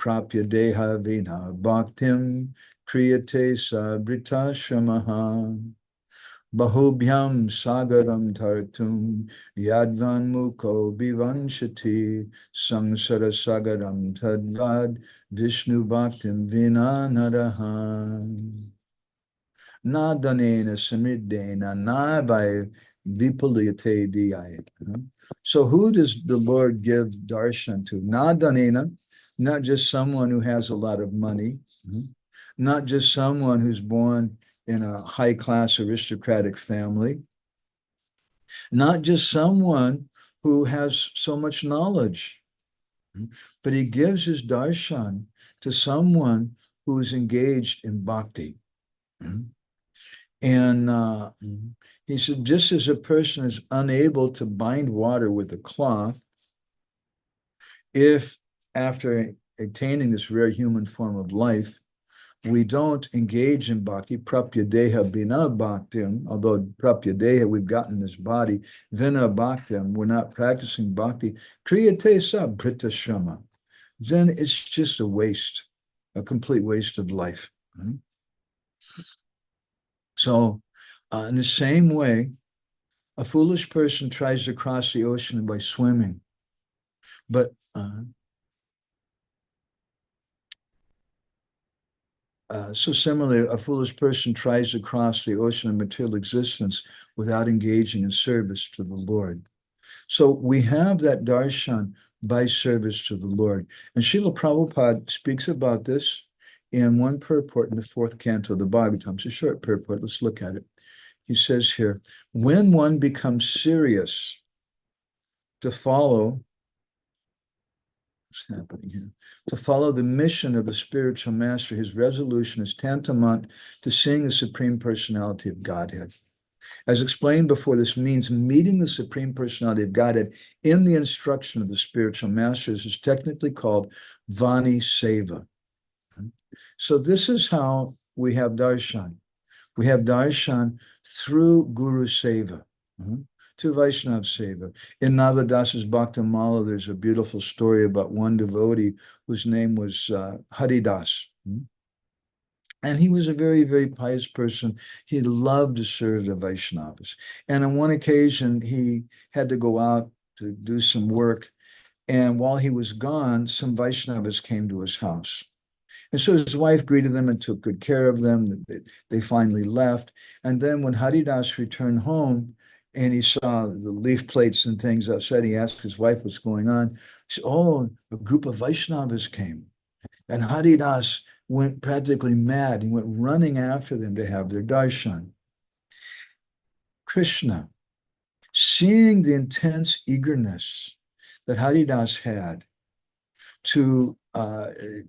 A: prapya deha vina bhaktim, kriyate sabrita shamaha. Bahubhyam sagaram tartum yadvan muko bivanshati samsara sagaram tadvad Vishnu bhaktim vina narahan. Nadanena samridena navai vipuliyate diyayat. So who does the Lord give darshan to? Nadanena, not just someone who has a lot of money, not just someone who's born in a high-class aristocratic family, not just someone who has so much knowledge, but he gives his darshan to someone who is engaged in bhakti. And he said, just as a person is unable to bind water with a cloth, if after attaining this rare human form of life, we don't engage in bhakti, prapyadeha bina bhaktim, although prapyadeha, we've gotten this body, vina bhaktim, we're not practicing bhakti, kriyate sabrita shama, then it's just a waste, a complete waste of life. So in the same way, a foolish person tries to cross the ocean by swimming, but so similarly, a foolish person tries to cross the ocean of material existence without engaging in service to the Lord. So we have that darshan by service to the Lord. And Srila Prabhupada speaks about this in one purport in the fourth canto of the Bhagavatam. It's a short purport. Let's look at it. He says here, when one becomes serious to follow, what's happening here? To follow the mission of the spiritual master, his resolution is tantamount to seeing the Supreme Personality of Godhead. As explained before, this means meeting the Supreme Personality of Godhead in the instruction of the spiritual masters is technically called Vani Seva. So this is how we have darshan. We have darshan through guru-seva, through Vaishnava Seva. In Navadas's Bhaktamala, there's a beautiful story about one devotee whose name was Haridas. And he was a very, very pious person. He loved to serve the Vaishnavas. And on one occasion, he had to go out to do some work. And while he was gone, some Vaishnavas came to his house. And so his wife greeted them and took good care of them. They finally left. And then when Haridas returned home and he saw the leaf plates and things outside, he asked his wife what's going on. She said, oh, a group of Vaishnavas came. And Haridas went practically mad. He went running after them to have their darshan. Krishna, seeing the intense eagerness that Haridas had to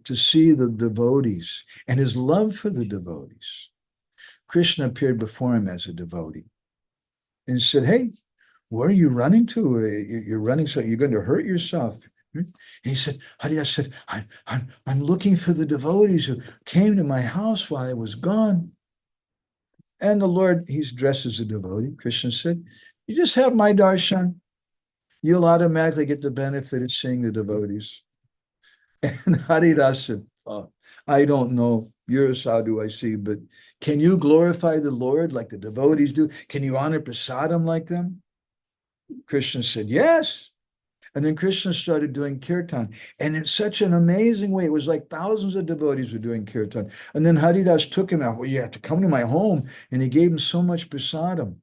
A: see the devotees and his love for the devotees, Krishna appeared before him as a devotee and said, "Hey, where are you running to? You're running, so you're going to hurt yourself." And he said, Haridas said, I'm looking for the devotees who came to my house while I was gone. And the Lord, he's dressed as a devotee. Krishna said, "You just have my darshan. You'll automatically get the benefit of seeing the devotees." And Haridas said, "Oh, I don't know. You're a sadhu, I see, but can you glorify the Lord like the devotees do? Can you honor prasadam like them?" Krishna said, "Yes." And then Krishna started doing kirtan. And in such an amazing way, it was like thousands of devotees were doing kirtan. And then Haridas took him out. "Well, you have to come to my home." And he gave him so much prasadam.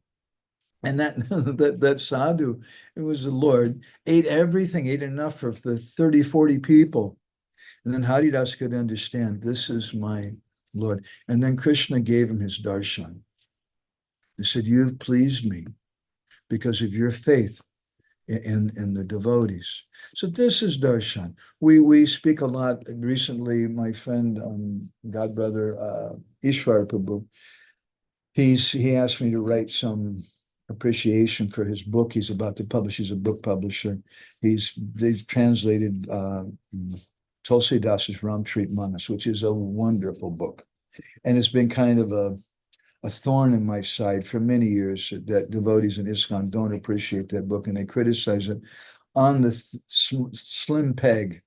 A: And that sadhu, it was the Lord, ate everything, ate enough for the 30, 40 people. And then Haridas could understand, this is my Lord. And then Krishna gave him his darshan. He said, "You've pleased me because of your faith in the devotees." So this is darshan. We speak a lot. Recently, my friend, godbrother, Ishwar Prabhu, he asked me to write some appreciation for his book he's about to publish. He's a book publisher. They've translated Tulsi Das's Ramtrit Manas, which is a wonderful book. And it's been kind of a thorn in my side for many years that devotees in ISKCON don't appreciate that book, and they criticize it on the slim peg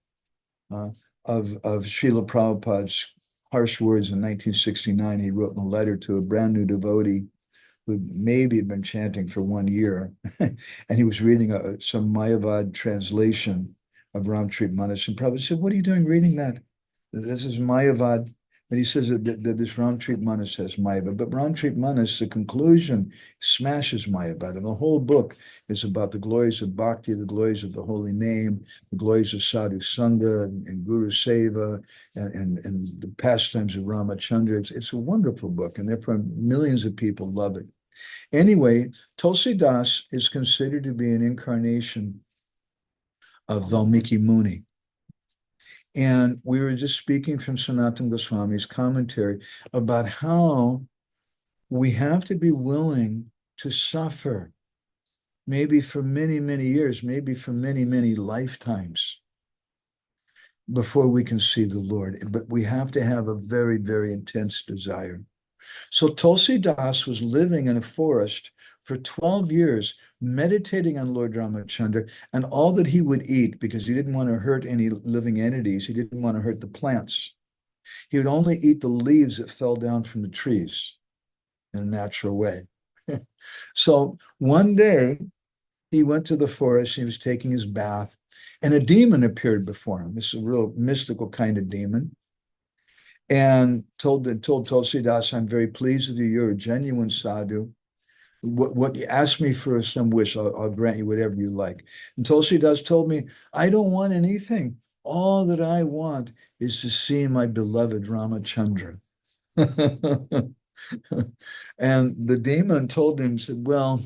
A: of Srila Prabhupada's harsh words in 1969. He wrote in a letter to a brand new devotee who maybe had been chanting for 1 year, and he was reading some Mayavad translation of Ramtrit Manas, and Prabhupada said, "What are you doing reading that? This is Mayavad." And he says that this Ramtrit Manas has Mayavad, but Ramtrit Manas, the conclusion, smashes Mayavad, and the whole book is about the glories of bhakti, the glories of the holy name, the glories of sadhu sangha and guru-seva, and the pastimes of Ramachandra. It's a wonderful book, and therefore millions of people love it. Anyway, Tulsi Das is considered to be an incarnation of Valmiki Muni. And we were just speaking from Sanatana Goswami's commentary about how we have to be willing to suffer, maybe for many, many years, maybe for many, many lifetimes, before we can see the Lord. But we have to have a very, very intense desire. So Tulsi Das was living in a forest for 12 years, meditating on Lord Ramachandra, and all that he would eat, because he didn't want to hurt any living entities, he didn't want to hurt the plants. He would only eat the leaves that fell down from the trees in a natural way. So one day he went to the forest, he was taking his bath, and a demon appeared before him. This is a real mystical kind of demon. And told Tulsi Das, "I'm very pleased with you. You're a genuine sadhu. What you ask me for some wish, I'll grant you whatever you like." And Tulsi Das told me, "I don't want anything. All that I want is to see my beloved Ramachandra." And the demon told him, said, "Well,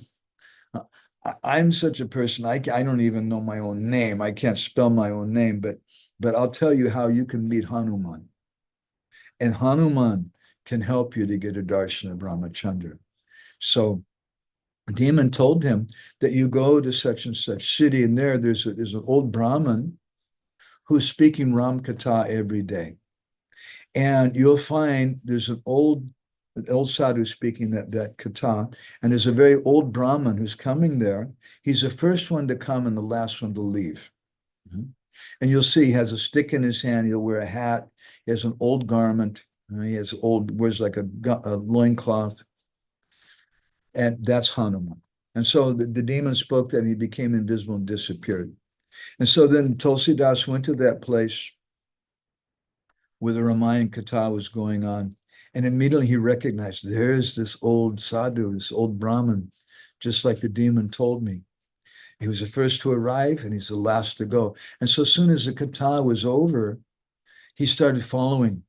A: I'm such a person. I don't even know my own name. I can't spell my own name, but I'll tell you how you can meet Hanuman. And Hanuman can help you to get a darshan of Ramachandra." So demon told him that you go to such and such city, and there's an old Brahmin who's speaking Ram Katha every day. And you'll find there's an old sadhu speaking that Katha, and there's a very old Brahmin who's coming there. He's the first one to come and the last one to leave. And you'll see he has a stick in his hand. He'll wear a hat. He has an old garment. Wears like a loincloth. And that's Hanuman. And so the demon spoke that, and he became invisible and disappeared. And so then Tulsi Das went to that place where the Ramayan Katha was going on. And immediately he recognized, there's this old sadhu, this old Brahmin, just like the demon told me. He was the first to arrive, and he's the last to go. And so as soon as the Katha was over, he started following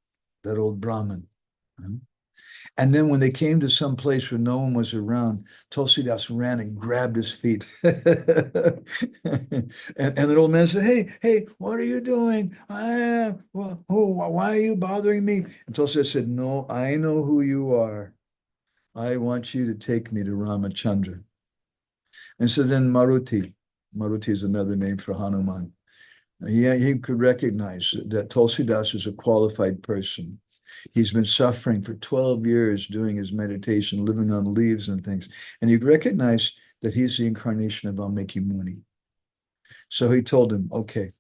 A: that old Brahmin. And then when they came to some place where no one was around, Tulsidas ran and grabbed his feet. and the old man said, hey, what are you doing? Why are you bothering me? And Tulsidas said, no, I know who you are. I want you to take me to Ramachandra. And so then Maruti is another name for Hanuman. He could recognize that Tulsidas is a qualified person. He's been suffering for 12 years doing his meditation, living on leaves and things. And he recognized that he's the incarnation of Valmiki Muni. So he told him, okay,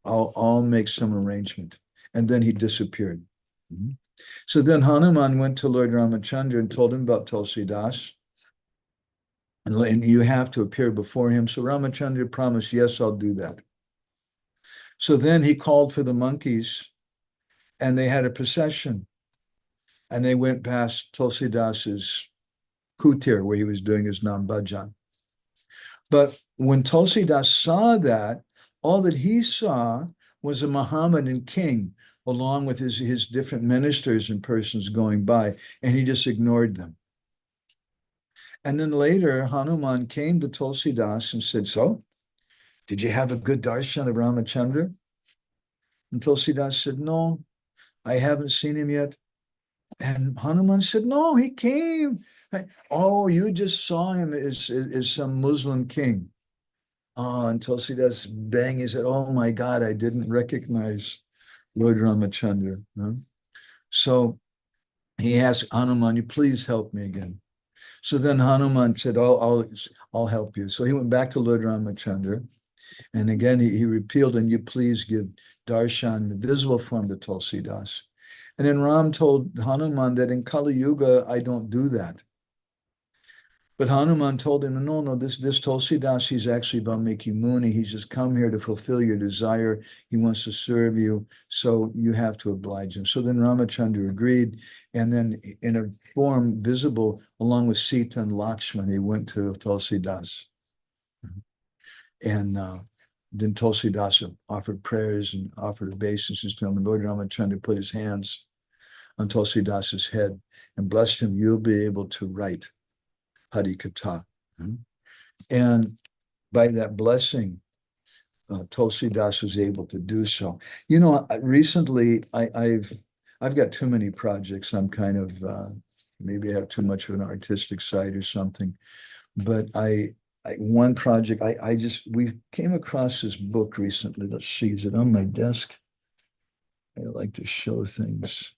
A: I'll make some arrangement. And then he disappeared. So then Hanuman went to Lord Ramachandra and told him about Tulsidas. And you have to appear before him. So Ramachandra promised, yes, I'll do that. So then he called for the monkeys and they had a procession. And they went past Tulsidas's kutir where he was doing his Nam Bhajan. But when Tulsidas saw that, all that he saw was a Mohammedan king along with his different ministers and persons going by, and he just ignored them. And then later, Hanuman came to Tulsidas and said, so, did you have a good darshan of Ramachandra? And Tulsidas said, no, I haven't seen him yet. And Hanuman said, no, he came. Oh, you just saw him as some Muslim king. Oh, and Tulsidas bang, he said, oh my God, I didn't recognize Lord Ramachandra. So he asked Hanuman, you please help me again. So then Hanuman said, I'll help you. So he went back to Lord Ramachandra. And again, he repealed, and you please give darshan in the visible form to Tulsidas. And then Ram told Hanuman that in Kali Yuga, I don't do that. But Hanuman told him, no, this Tulsidas, he's actually Valmiki Muni. He's just come here to fulfill your desire. He wants to serve you. So you have to oblige him. So then Ramachandra agreed. And then in a form visible, along with Sita and Lakshman, he went to Tulsidas. And then Tulsidas offered prayers and offered obeisances to him. And Lord Ramachandra put his hands on Tulsidas's head and blessed him. You'll be able to write Harikatha. And by that blessing, Tulsidas was able to do so. You know, recently I've got too many projects. I'm kind of maybe I have too much of an artistic side or something. But one project we came across this book recently. Let's see, is it on my desk? I like to show things.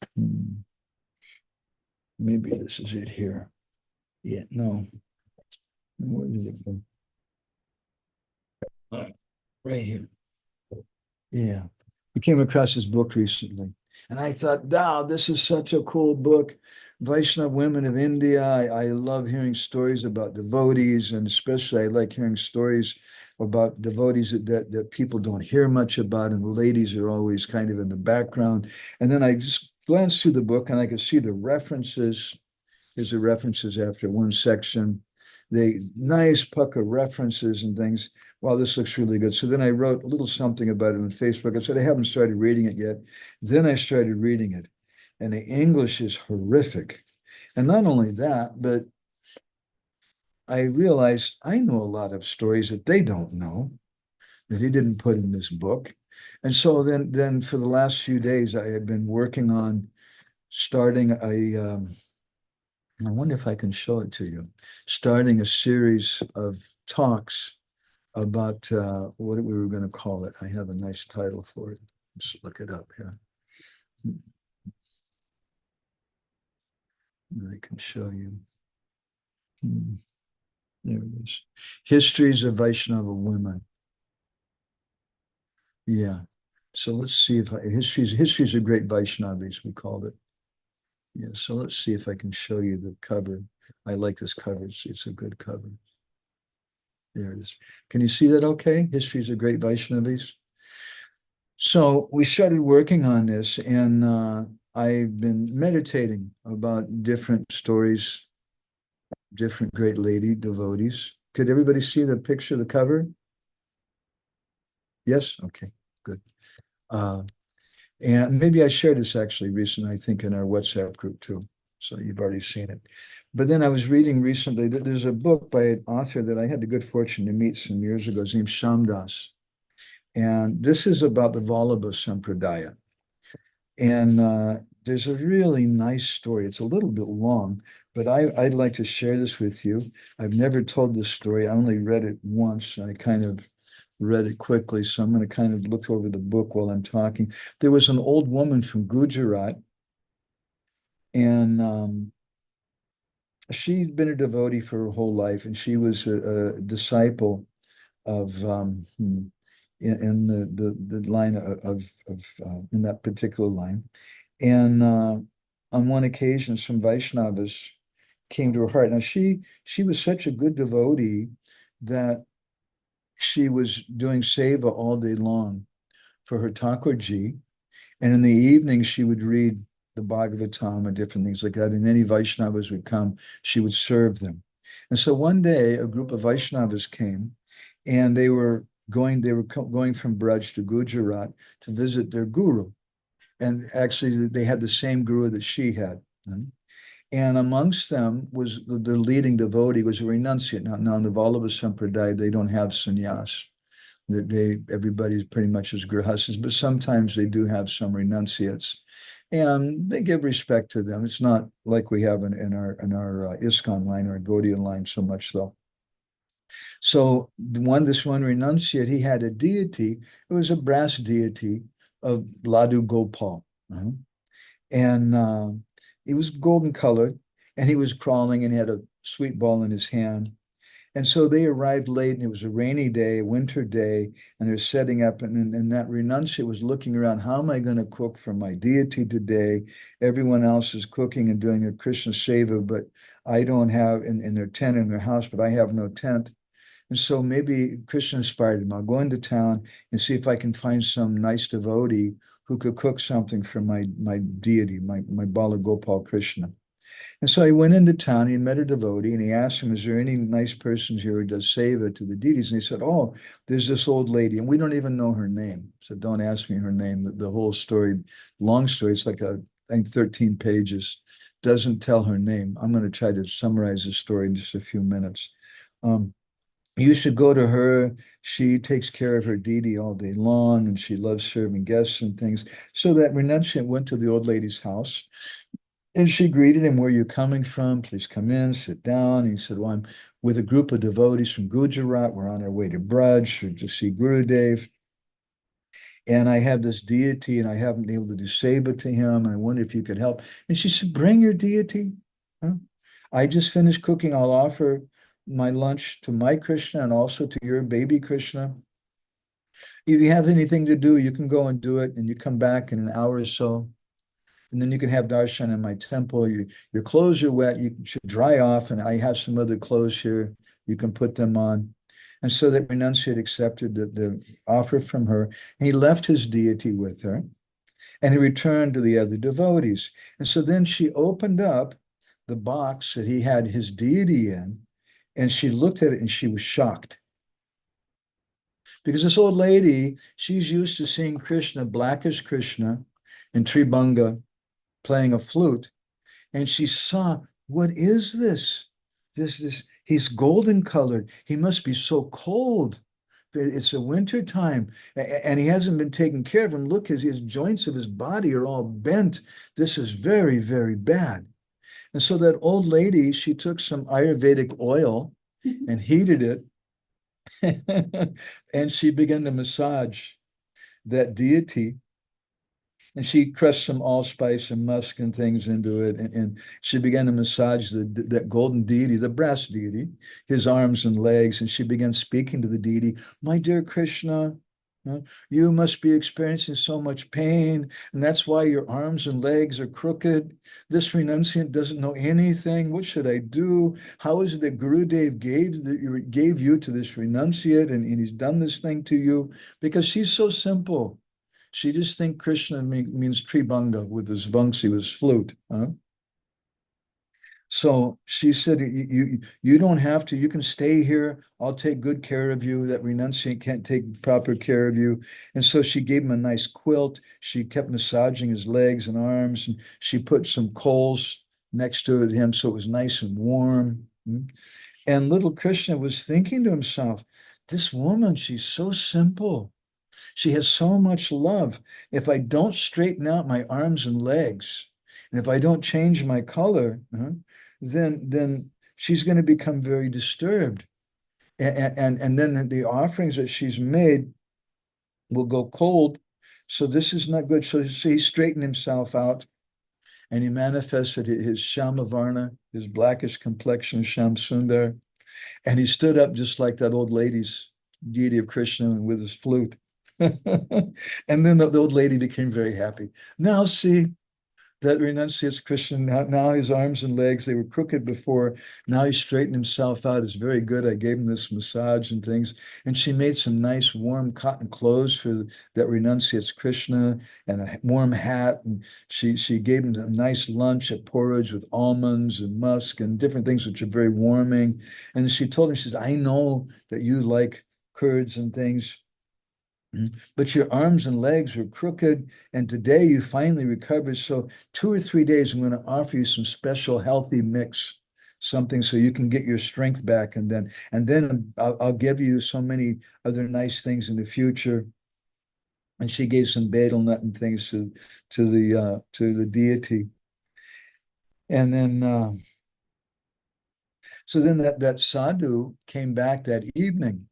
A: Maybe this is it here. Yeah, no. Where did it go? Right here. Yeah. We came across this book recently. And I thought, wow, this is such a cool book. Vaishnava Women of India. I love hearing stories about devotees, and especially I like hearing stories about devotees that people don't hear much about, and the ladies are always kind of in the background. And then I just glanced through the book and I could see the references. Here's the references after one section. They nice pucker references and things. Wow, this looks really good. So then I wrote a little something about it on Facebook. I said, I haven't started reading it yet. Then I started reading it. And the English is horrific. And not only that, but I realized I know a lot of stories that they don't know, that he didn't put in this book. And so then for the last few days, I had been working on starting I wonder if I can show it to you, starting a series of talks about what we were going to call it. I have a nice title for it. Let's look it up here. I can show you. There it is. Histories of Vaishnava Women. Yeah. So let's see if histories of great Vaishnavis, we called it. Yeah. So let's see if I can show you the cover. I like this cover. It's a good cover. There it is. Can you see that okay? Histories of great Vaishnavis. So we started working on this, and I've been meditating about different stories, different great lady devotees. Could everybody see the picture, the cover? Yes? Okay, good. And maybe I shared this actually recently, I think in our WhatsApp group too. So you've already seen it. But then I was reading recently that there's a book by an author that I had the good fortune to meet some years ago. His name's Shamdas. And this is about the Vallabha Sampradaya. And there's a really nice story. It's a little bit long, but I'd like to share this with you. I've never told this story. I only read it once. I kind of read it quickly, so I'm going to kind of look over the book while I'm talking. There was an old woman from Gujarat, and she'd been a devotee for her whole life, and she was a disciple of in the line of in that particular line. And on one occasion, some Vaishnavas came to her heart. Now she was such a good devotee that she was doing seva all day long for her Thakurji. And in the evening, she would read the Bhagavatam or different things like that. And any Vaishnavas would come, she would serve them. And so one day, a group of Vaishnavas came, and they were going from Braj to Gujarat to visit their guru. And actually, they had the same guru that she had. And amongst them was the leading devotee was a renunciate. Now in the Vallabha Sampradaya, they don't have sannyas. Everybody's pretty much as grihastas, but sometimes they do have some renunciates, and they give respect to them. It's not like we have in our ISKCON line or Gaudiya line so much though. So this one renunciate, he had a deity. It was a brass deity of Ladu Gopal, and he was golden colored, and he was crawling, and he had a sweet ball in his hand. And so they arrived late, and it was a rainy day, a winter day, and they're setting up. And that renunciate was looking around, how am I going to cook for my deity today? Everyone else is cooking and doing their Krishna-seva, but I don't have in their tent in their house, but I have no tent. And so maybe Krishna inspired him. I'll go into town and see if I can find some nice devotee who could cook something for my deity, my Bala Gopal Krishna. And so he went into town, he met a devotee, and he asked him, is there any nice persons here who does seva to the deities? And he said, oh, there's this old lady, and we don't even know her name. So don't ask me her name. The whole story, long story, it's like I think 13 pages, doesn't tell her name. I'm going to try to summarize the story in just a few minutes. You should go to her. She takes care of her deity all day long, and she loves serving guests and things. So that renunciate went to the old lady's house. And she greeted him, where are you coming from? Please come in, sit down. And he said, well, I'm with a group of devotees from Gujarat. We're on our way to Braj to see Gurudev. And I have this deity, and I haven't been able to do seva to him. And I wonder if you could help. And she said, bring your deity. Huh? I just finished cooking. I'll offer my lunch to my Krishna and also to your baby Krishna. If you have anything to do, you can go and do it. And you come back in an hour or so. And then you can have darshan in my temple. Your clothes are wet. You should dry off. And I have some other clothes here. You can put them on. And so that renunciate accepted the offer from her. And he left his deity with her. And he returned to the other devotees. And so then she opened up the box that he had his deity in. And she looked at it and she was shocked. Because this old lady, she's used to seeing Krishna, black as Krishna, in Tribanga, playing a flute, and she saw, what is this? He's golden colored. He must be so cold. It's a winter time, and he hasn't been taken care of him. Look, his joints of his body are all bent. This is very, very bad. And so that old lady, she took some Ayurvedic oil and heated it, and she began to massage that deity. And she crushed some allspice and musk and things into it. And she began to massage that golden deity, the brass deity, his arms and legs. And she began speaking to the deity, my dear Krishna, you must be experiencing so much pain. And that's why your arms and legs are crooked. This renunciant doesn't know anything. What should I do? How is it that Gurudev gave you to this renunciate, and he's done this thing to you? Because she's so simple. She just thinks Krishna means Tribanga with his vamsi, with his flute. So she said, you don't have to, you can stay here. I'll take good care of you. That renunciate can't take proper care of you. And so she gave him a nice quilt. She kept massaging his legs and arms, and she put some coals next to him so it was nice and warm. And little Krishna was thinking to himself, this woman, she's so simple. She has so much love. If I don't straighten out my arms and legs, and if I don't change my color, then she's going to become very disturbed. And then the offerings that she's made will go cold. So this is not good. So he straightened himself out and he manifested his Shamavarna, his blackish complexion, Shamsundar. And he stood up just like that old lady's deity of Krishna with his flute. And then the old lady became very happy. Now see, that renunciates Krishna. Now his arms and legs, they were crooked before. Now he straightened himself out. It's very good. I gave him this massage and things. And she made some nice warm cotton clothes for that renunciates Krishna and a warm hat. And she gave him a nice lunch, a porridge with almonds and musk and different things which are very warming. And she told him, she says, I know that you like curds and things, but your arms and legs were crooked, and today you finally recovered. So 2 or 3 days, I'm going to offer you some special healthy mix, something so you can get your strength back, and then I'll give you so many other nice things in the future. And she gave some betel nut and things to the deity, and then so then that sadhu came back that evening.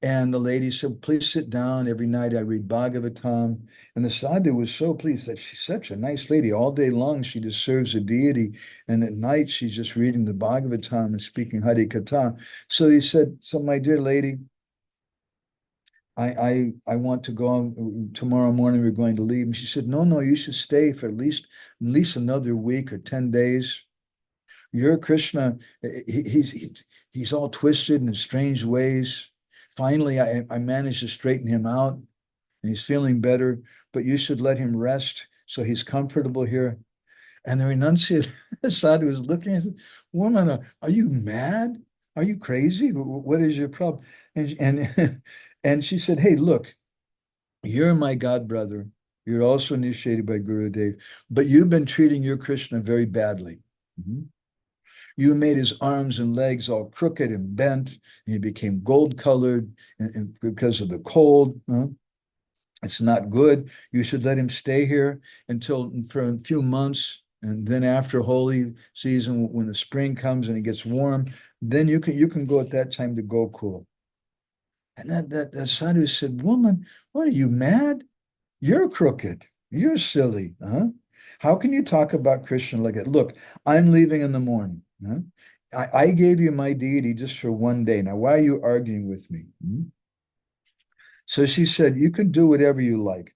A: And the lady said, please sit down. Every night I read Bhagavatam. And the sadhu was so pleased that she's such a nice lady. All day long, she just serves a deity. And at night, she's just reading the Bhagavatam and speaking Hari Katha. So he said, so my dear lady, I want to go on tomorrow morning. We're going to leave. And she said, no, you should stay for at least another week or 10 days. Your Krishna, he's all twisted in strange ways. Finally, I managed to straighten him out, and he's feeling better, but you should let him rest so he's comfortable here. And the renunciate sadhu was looking and said, woman, are you mad? Are you crazy? What is your problem? And and she said, hey, look, you're my god brother. You're also initiated by Guru Dev, but you've been treating your Krishna very badly. You made his arms and legs all crooked and bent, and he became gold colored and because of the cold. It's not good. You should let him stay here until for a few months, and then after holy season, when the spring comes and it gets warm, then you can go at that time to Gokul. And that sadhu said, woman, what are you mad? You're crooked. You're silly. How can you talk about Krishna like that? Look, I'm leaving in the morning. I gave you my deity just for one day. Now, why are you arguing with me? So she said, you can do whatever you like.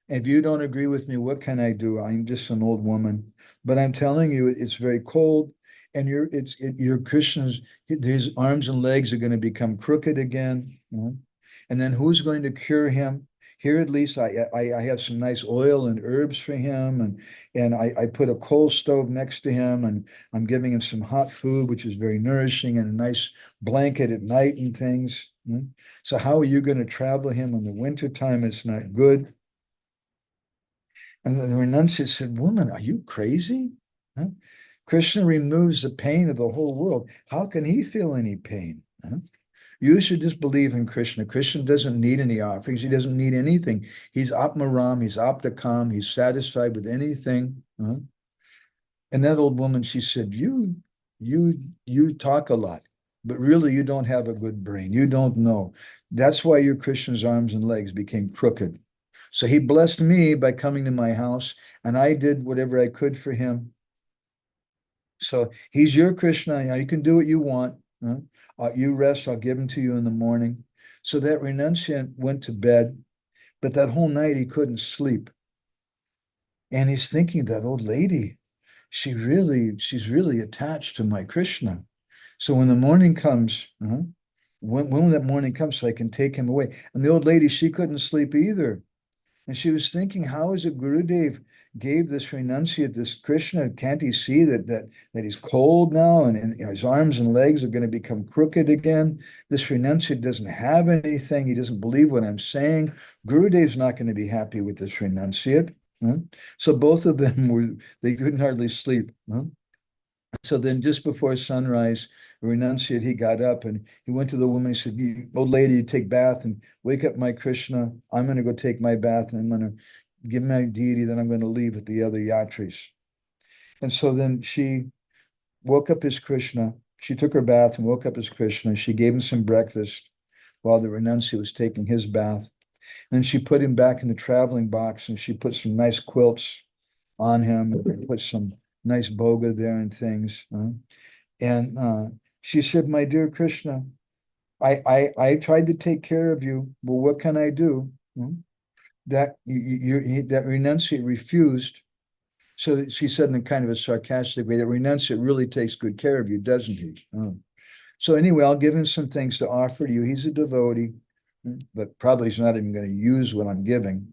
A: If you don't agree with me, what can I do? I'm just an old woman. But I'm telling you, it's very cold, and your Krishna's, his arms and legs are going to become crooked again. And then who's going to cure him? Here at least I have some nice oil and herbs for him, and I put a coal stove next to him, and I'm giving him some hot food, which is very nourishing, and a nice blanket at night and things. So how are you going to travel him in the wintertime? It's not good. And the renunciate said, woman, are you crazy? Krishna removes the pain of the whole world. How can he feel any pain? You should just believe in Krishna. Krishna doesn't need any offerings. He doesn't need anything. He's Atmaram, he's Aptakam, he's satisfied with anything. And that old woman, she said, you talk a lot, but really you don't have a good brain. You don't know. That's why your Krishna's arms and legs became crooked. So he blessed me by coming to my house, and I did whatever I could for him. So he's your Krishna. Now you can do what you want. You rest, I'll give him to you in the morning. So that renunciant went to bed, but that whole night he couldn't sleep. And he's thinking, that old lady, she's really attached to my Krishna. So when the morning comes, when that morning comes, so I can take him away. And the old lady, she couldn't sleep either. And she was thinking, how is it Gurudev gave this renunciate, this Krishna? Can't he see that he's cold now and his arms and legs are going to become crooked again? This renunciate doesn't have anything. He doesn't believe what I'm saying. Gurudev's not going to be happy with this renunciate. So both of them they couldn't hardly sleep. So then just before sunrise, renunciate, he got up and he went to the woman. He said, old lady, you take bath and wake up my Krishna. I'm going to go take my bath and I'm going to give my deity, then I'm going to leave with the other yatris. And so then she woke up his Krishna. She took her bath and woke up his Krishna. She gave him some breakfast while the renunciate was taking his bath. Then she put him back in the traveling box and she put some nice quilts on him and put some nice boga there and things. And she said, my dear Krishna, I tried to take care of you. Well, what can I do? That that renunciate refused. So that she said in a kind of a sarcastic way, that renunciate really takes good care of you, doesn't he? So anyway, I'll give him some things to offer to you. He's a devotee, but probably he's not even going to use what I'm giving.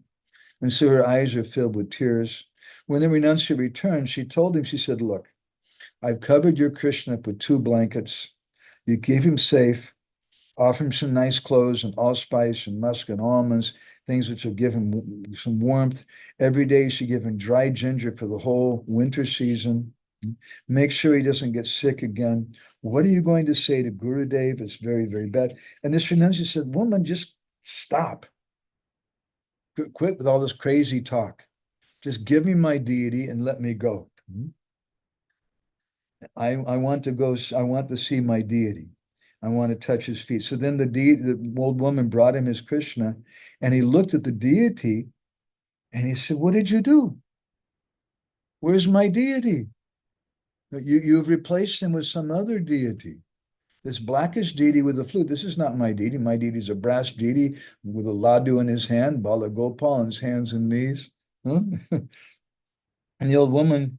A: And so her eyes are filled with tears. When the renunciate returned, she told him, she said, look, I've covered your Krishna up with 2 blankets. You keep him safe, offer him some nice clothes and allspice and musk and almonds, things which will give him some warmth. Every day you should give him dry ginger for the whole winter season. Make sure he doesn't get sick again. What are you going to say to Gurudev? It's very, very bad. And this renunciate said, woman, just stop. Quit with all this crazy talk. Just give me my deity and let me go. I want to go, I want to see my deity. I want to touch his feet. So then the old woman brought him his Krishna, and he looked at the deity and he said, what did you do? Where's my deity? You've replaced him with some other deity. This blackish deity with a flute. This is not my deity. My deity is a brass deity with a ladu in his hand, Bala Gopal in his hands and knees. And the old woman,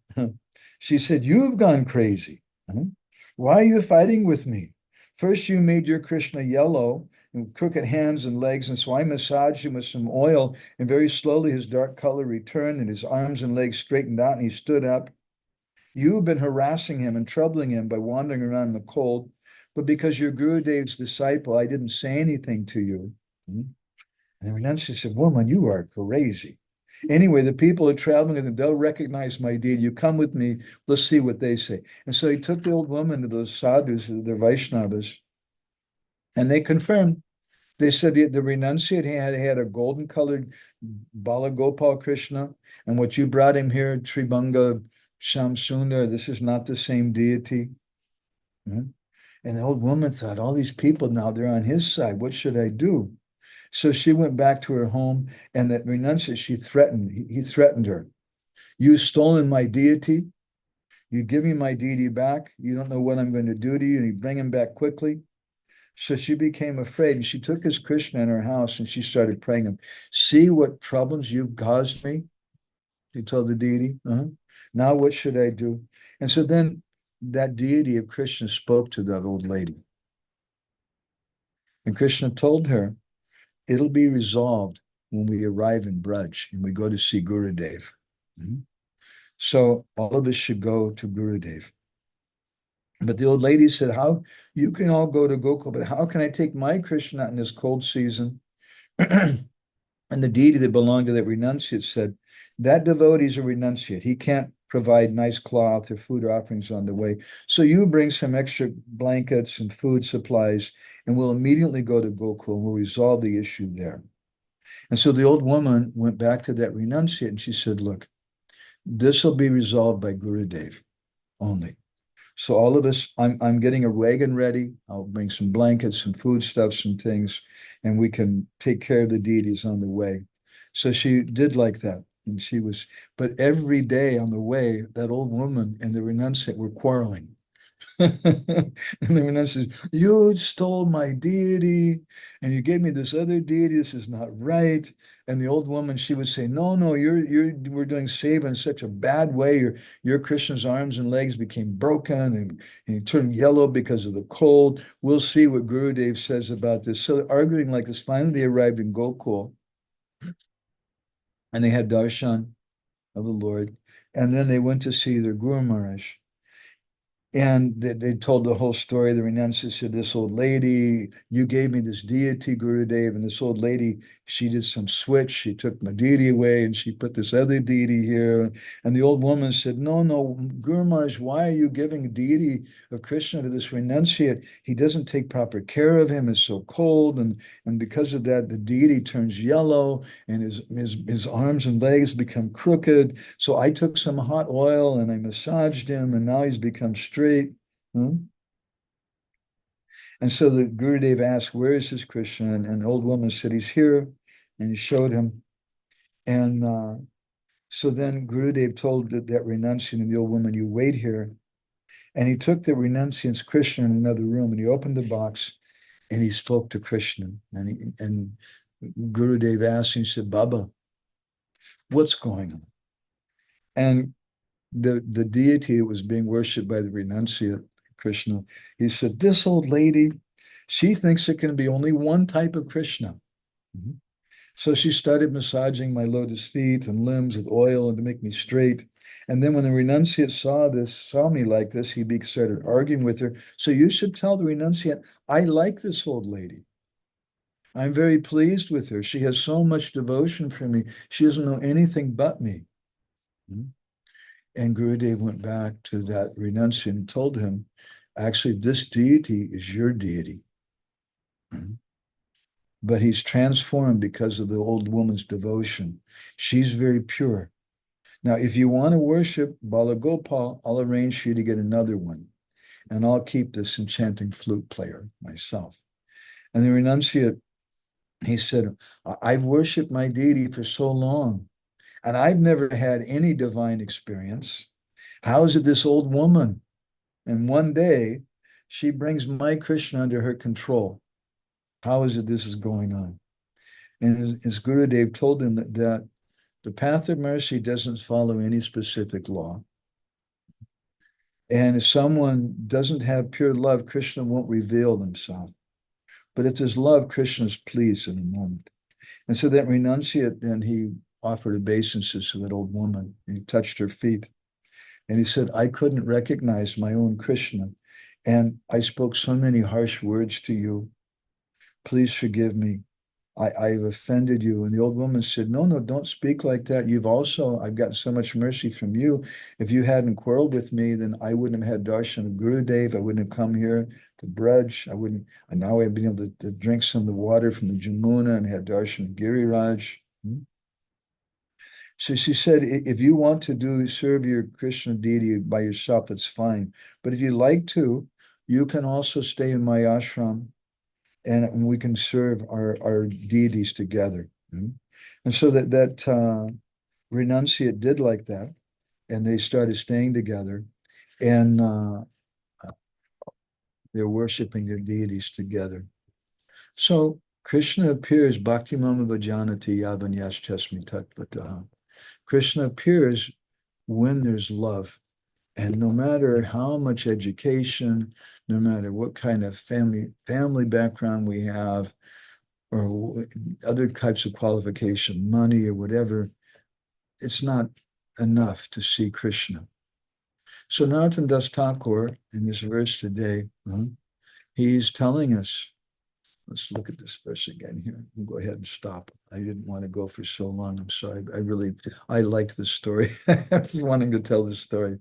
A: she said, you've gone crazy. Why are you fighting with me? First, you made your Krishna yellow and crooked hands and legs, and so I massaged him with some oil, and very slowly his dark color returned, and his arms and legs straightened out, and he stood up. You've been harassing him and troubling him by wandering around in the cold, but because you're Gurudev's disciple, I didn't say anything to you. And then she said, woman, you are crazy. Anyway, the people are traveling with him. They'll recognize my deed. You come with me. Let's see what they say. And so he took the old woman to those sadhus, the Vaishnavas, and they confirmed. They said the renunciate had a golden colored Bala Gopal Krishna, and what you brought him here, Tribhanga Shamsundar, this is not the same deity. And the old woman thought, all these people now, they're on his side. What should I do? So she went back to her home, and that renunciate, he threatened her. You've stolen my deity. You give me my deity back. You don't know what I'm going to do to you, and you bring him back quickly. So she became afraid, and she took his Krishna in her house, and she started praying him. See what problems you've caused me, she told the deity. Now what should I do? And so then that deity of Krishna spoke to that old lady. And Krishna told her, it'll be resolved when we arrive in Braj and we go to see Gurudev. So all of us should go to Gurudev. But the old lady said, how you can all go to Gokul, but how can I take my Krishna in this cold season? And the deity that belonged to that renunciate said, that devotee is a renunciate. He can't provide nice cloth or food offerings on the way. So you bring some extra blankets and food supplies, and we'll immediately go to Gokul and we'll resolve the issue there. And so the old woman went back to that renunciate and she said, look, this will be resolved by Gurudev only. So all of us, I'm getting a wagon ready. I'll bring some blankets, some foodstuffs, some things, and we can take care of the deities on the way. So she did like that. And but every day on the way, that old woman and the renunciate were quarreling. And the renunciate says, you stole my deity and you gave me this other deity. This is not right. And the old woman, she would say, no, we're doing seva in such a bad way. Your Krishna's arms and legs became broken and he turned yellow because of the cold. We'll see what Gurudev says about this. So arguing like this, finally they arrived in Gokul. and they had darshan of the Lord. And then they went to see their Guru Maharaj. And they told the whole story. The renunciate said, this old lady, you gave me this deity, Gurudev, and this old lady, she did some switch. She took my deity away and she put this other deity here. And the old woman said, no, no, Guru Maharaj, why are you giving a deity of Krishna to this renunciate? He doesn't take proper care of him. It's so cold. And because of that, the deity turns yellow and his arms and legs become crooked. So I took some hot oil and I massaged him, and now he's become straight. And so the Gurudev asked, where is this Krishna? And the old woman said, he's here. And he showed him. And so then Gurudev told that renunciant and the old woman, you wait here. And he took the renunciant's Krishna in another room, and he opened the box and he spoke to Krishna. And Gurudev asked him, he said, Baba, what's going on? And the deity that was being worshipped by the renunciate, Krishna, he said, this old lady, she thinks it can be only one type of Krishna. So she started massaging my lotus feet and limbs with oil and to make me straight. And then when the renunciate saw me like this, he started arguing with her. So you should tell the renunciate, I like this old lady. I'm very pleased with her. She has so much devotion for me. She doesn't know anything but me. And Gurudev went back to that renunciant and told him, actually, this deity is your deity. But he's transformed because of the old woman's devotion. She's very pure. Now, if you want to worship Balagopal, I'll arrange for you to get another one. And I'll keep this enchanting flute player myself. And the renunciate, he said, I've worshiped my deity for so long, and I've never had any divine experience. How is it this old woman? And one day, she brings my Krishna under her control. How is it this is going on? And his Gurudev told him that the path of mercy doesn't follow any specific law. And if someone doesn't have pure love, Krishna won't reveal himself. But it's his love, Krishna's pleased in a moment. And so that renunciate, then he offered obeisances to that old woman. He touched her feet. And he said, I couldn't recognize my own Krishna. And I spoke so many harsh words to you. Please forgive me. I've offended you. And the old woman said, no, no, don't speak like that. I've gotten so much mercy from you. If you hadn't quarreled with me, then I wouldn't have had darshan of Gurudev. I wouldn't have come here to Braj. And now I've been able to drink some of the water from the Jamuna and had darshan of Giriraj. So she said, if you want to serve your Krishna deity by yourself, that's fine. But if you like to, you can also stay in my ashram and we can serve our deities together. And so that renunciate did like that, and they started staying together, and they're worshiping their deities together. So Krishna appears, Bhakti Mama Bhajanati Yavanyas Chasmi Tatvataha. Krishna appears when there's love. And no matter how much education, no matter what kind of family background we have, or other types of qualification, money or whatever, it's not enough to see Krishna. So Narottam Das Thakur, in this verse today, he's telling us, let's look at this verse again here. We'll go ahead and stop. I didn't want to go for so long. I'm sorry. I liked this story. I was wanting to tell this story.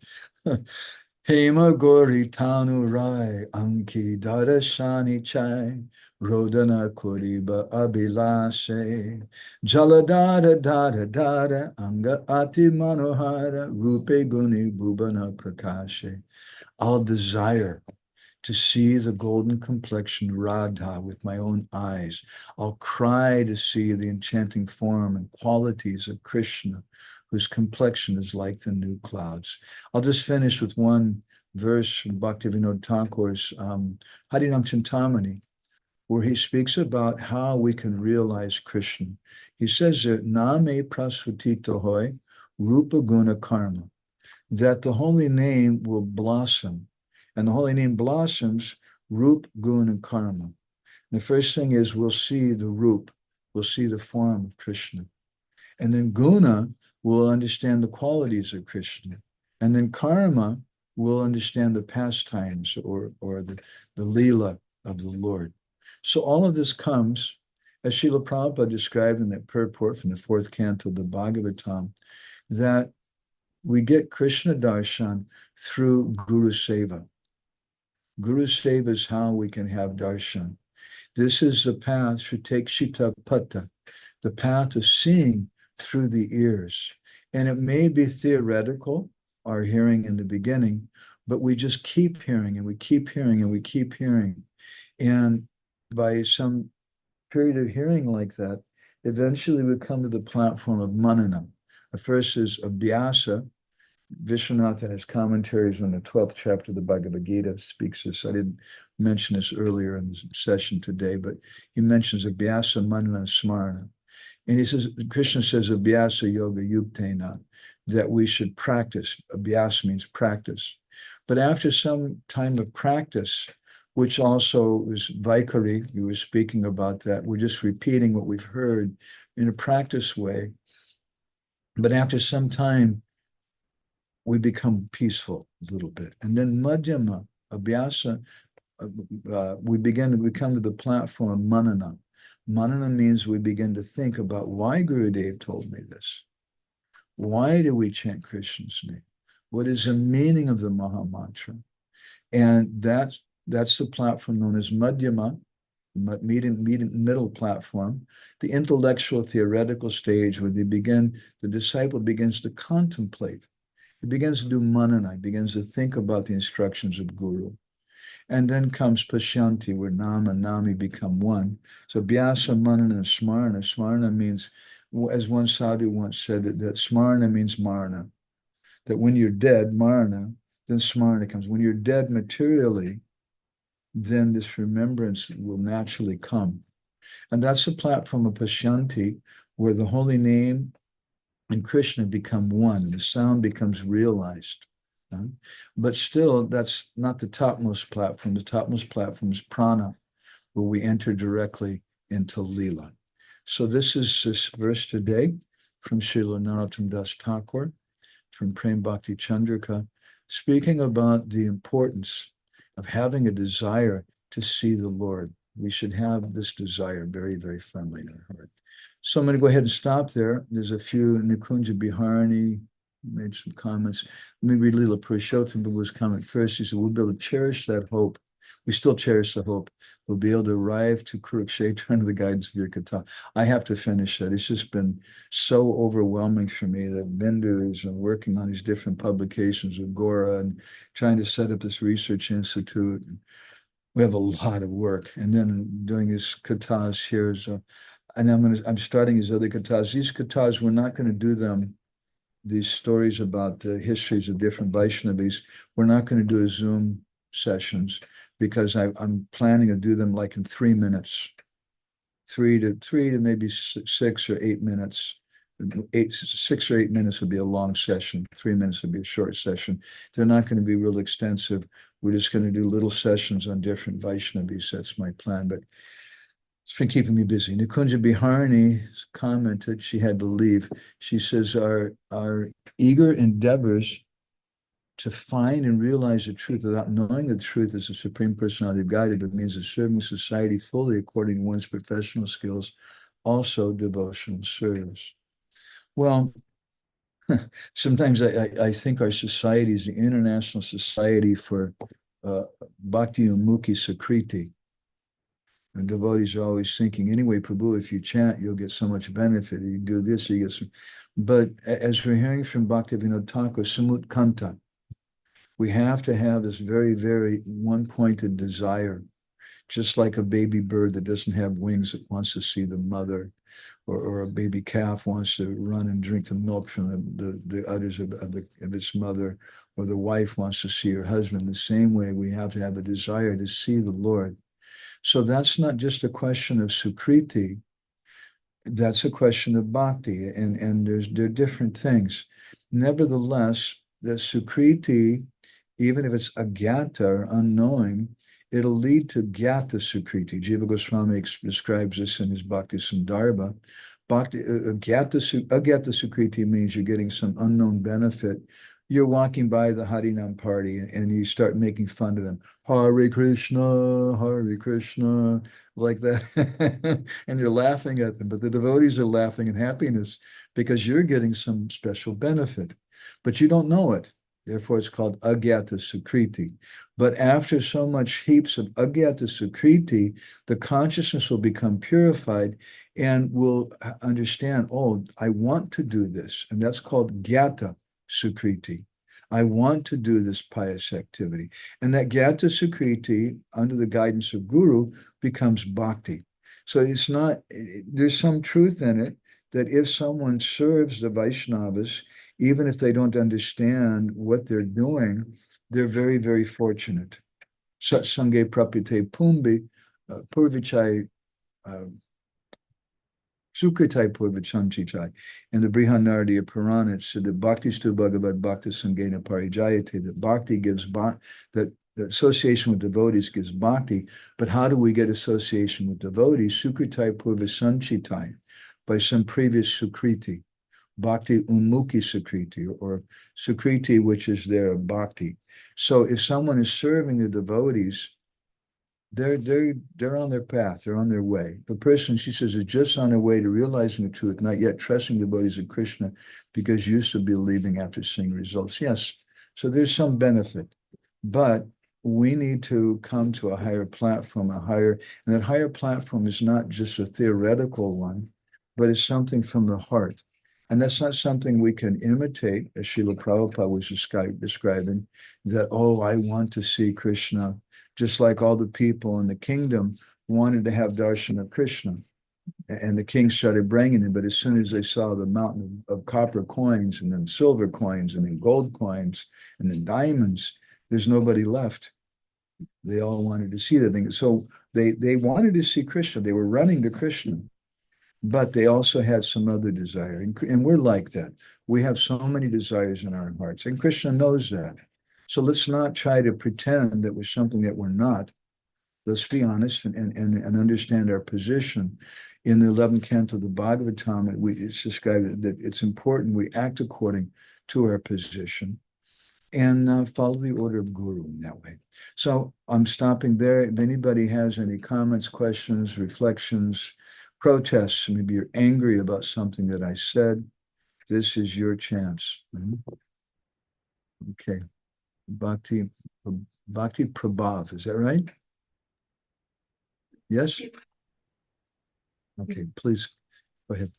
A: Hema Gori Tanu Rai Anki Darashani Chai Rodana Kuriba Abhilashe Jaladara Dara Dara Anga Ati Manohara Rupe Guni Bhubana Prakashe. I'll desire to see the golden complexion Radha with my own eyes. I'll cry to see the enchanting form and qualities of Krishna, whose complexion is like the new clouds. I'll just finish with one verse from Bhaktivinoda Thakur's Harinam Chintamani, where he speaks about how we can realize Krishna. He says that Name Prasvatito Hoy, Rupa Guna Karma, that the holy name will blossom. And the holy name blossoms Rup, Gun, and Karma. And the first thing is we'll see the Rup, we'll see the form of Krishna. And then guna will understand the qualities of Krishna. And then karma will understand the pastimes or the Leela of the Lord. So all of this comes, as Srila Prabhupada described in that purport from the fourth canto of the Bhagavatam, that we get Krishna-darshan through guru-seva. Guru-seva is how we can have darshan. This is the path, Shrutekshita Pata, the path of seeing through the ears. And it may be theoretical, our hearing in the beginning, but we just keep hearing and we keep hearing and we keep hearing. And by some period of hearing like that, eventually we come to the platform of manana. The first is abhyasa. Vishwanath in his commentaries on the 12th chapter of the Bhagavad Gita speaks this. I didn't mention this earlier in the session today, but he mentions abhyasa, manana, smarana. And he says, Krishna says, abhyasa yoga yuktena, that we should practice. Abhyasa means practice. But after some time of practice, which also is Vaikari, you were speaking about that, we're just repeating what we've heard in a practice way. But after some time, we become peaceful a little bit. And then madhyama, abhyasa, we come to the platform manana. Manana means we begin to think about why Gurudev told me this. Why do we chant Krishna's name? What is the meaning of the Maha Mantra? And that's the platform known as madhyama, middle platform, the intellectual theoretical stage where the disciple begins to contemplate. He begins to do manana, he begins to think about the instructions of Guru. And then comes pasyanti, where nama and nami become one. So vyasa, manana, and smarana. Smarana means, as one sadhu once said, that smarana means marana. That when you're dead, marana, then smarana comes. When you're dead materially, then this remembrance will naturally come. And that's the platform of pasyanti, where the holy name and Krishna become one, and the sound becomes realized. But still, that's not the topmost platform. The topmost platform is prana, where we enter directly into Leela. So this is this verse today from Srila Narottam Das Thakur, from Prema-bhakti-candrika, speaking about the importance of having a desire to see the Lord. We should have this desire very, very firmly in our heart. So I'm going to go ahead and stop there. There's a few. Nikunja Biharani made some comments. Let me read Leela Purushottam Prabhu's comment first. He said, we'll be able to cherish that hope. We still cherish the hope. We'll be able to arrive to Kurukshetra under the guidance of your Katha. I have to finish that. It's just been so overwhelming for me, the vendors and working on these different publications with Gora and trying to set up this research institute. We have a lot of work. And then doing his kathas here. And I'm starting these other kathas. These kathas, we're not going to do them, these stories about the histories of different Vaishnavis. We're not going to do a Zoom sessions because I'm planning to do them like in 3 minutes, three to maybe 6 or 8 minutes. 6 or 8 minutes would be a long session. 3 minutes would be a short session. They're not going to be real extensive. We're just going to do little sessions on different Vaishnavis. That's my plan. But it's been keeping me busy. Nikunja Biharani commented, she had to leave. She says, our eager endeavors to find and realize the truth without knowing the truth as the Supreme Personality of Godhead, but means of serving society fully according to one's professional skills, also devotional service. Well, sometimes I think our society is the International Society for Bhakti Mukhi Sakriti. And devotees are always thinking, anyway, Prabhu, if you chant, you'll get so much benefit. You do this, you get some. But as we're hearing from Bhaktivinoda Thakur, Samut Kanta, we have to have this very, very one-pointed desire, just like a baby bird that doesn't have wings that wants to see the mother, or a baby calf wants to run and drink the milk from the udders of its mother, or the wife wants to see her husband. The same way, we have to have a desire to see the Lord. So that's not just a question of Sukriti, that's a question of bhakti, and there are different things. Nevertheless, the Sukriti, even if it's agyata or unknowing, it'll lead to Gyata Sukriti. Jiva Goswami describes this in his Bhakti-sandarbha. Agyata Sukriti means you're getting some unknown benefit. You're walking by the Harinam party and you start making fun of them. Hare Krishna, like that. And you're laughing at them, but the devotees are laughing in happiness because you're getting some special benefit, but you don't know it. Therefore, it's called Agyata Sukriti. But after so much heaps of Agyata Sukriti, the consciousness will become purified and will understand, oh, I want to do this. And that's called Gyata Sukriti. I want to do this pious activity. And that Gyata Sukriti, under the guidance of Guru, becomes bhakti. So it's not, there's some truth in it that if someone serves the Vaishnavas, even if they don't understand what they're doing, they're very, very fortunate. Satsange prapite pumbi, purvichai, sukritai purvichanchichai. In the Brihanardiya Purana, it said that bhakti stu bhagavad bhakti sangena parijayate, that bhakti gives, that the association with devotees gives bhakti, but how do we get association with devotees? Sukritai purvisanchitai, by some previous sukriti. Bhakti Umukhi Sukriti, or Sukriti, which is their bhakti. So if someone is serving the devotees, they're on their path, they're on their way. The person, she says, is just on their way to realizing the truth, not yet trusting the devotees of Krishna, because used to believing after seeing results. Yes, so there's some benefit, but we need to come to a higher platform, and that higher platform is not just a theoretical one, but it's something from the heart. And that's not something we can imitate, as Srila Prabhupada was describing, that, oh, I want to see Krishna, just like all the people in the kingdom wanted to have darshan of Krishna. And the king started bringing him, but as soon as they saw the mountain of copper coins, and then silver coins, and then gold coins, and then diamonds, there's nobody left. They all wanted to see that thing. So they wanted to see Krishna. They were running to Krishna. But they also had some other desire. And we're like that. We have so many desires in our hearts. And Krishna knows that. So let's not try to pretend that we're something that we're not. Let's be honest and understand our position. In the 11th canto of the Bhagavatam, it's described that it's important we act according to our position and follow the order of Guru in that way. So I'm stopping there. If anybody has any comments, questions, reflections, protests, maybe you're angry about something that I said, this is your chance. Okay. Bhakti Prabhav, is that right? Yes? Okay, please go ahead.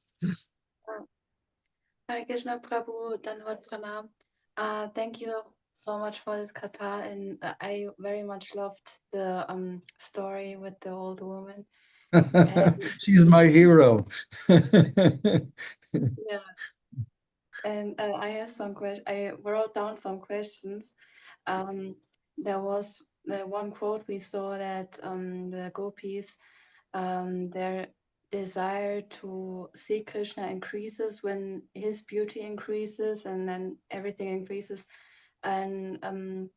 B: Hare Krishna Prabhu, Dandavat Pranam. Thank you so much for this katha, and I very much loved the story with the old woman.
A: She's my hero.
B: Yeah, and I have some questions. I wrote down some questions. There was one quote we saw that the gopis, their desire to see Krishna increases when his beauty increases, and then everything increases. And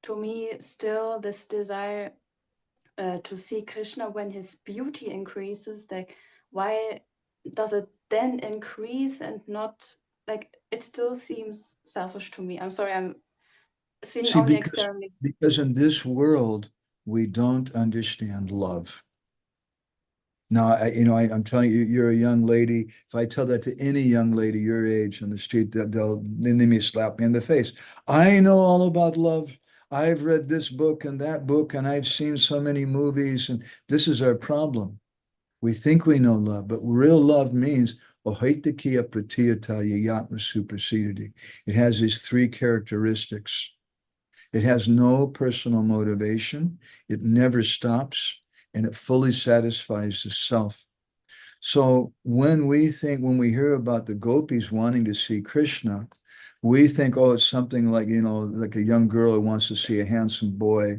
B: to me, still, this desire to see Krishna when his beauty increases, like, why does it then increase and not, like, it still seems selfish to me. I'm sorry, I'm seeing
A: See,
B: only externally.
A: because in this world, we don't understand love. Now, I'm telling you, you're a young lady. If I tell that to any young lady your age on the street, they may slap me in the face. I know all about love. I've read this book and that book, and I've seen so many movies, and this is our problem. We think we know love, but real love means ohaitakiya pratiyataya yatma supersedity. It has these three characteristics. It has no personal motivation. It never stops, and it fully satisfies the self. So when we hear about the gopis wanting to see Krishna, we think, oh, it's something like, like a young girl who wants to see a handsome boy,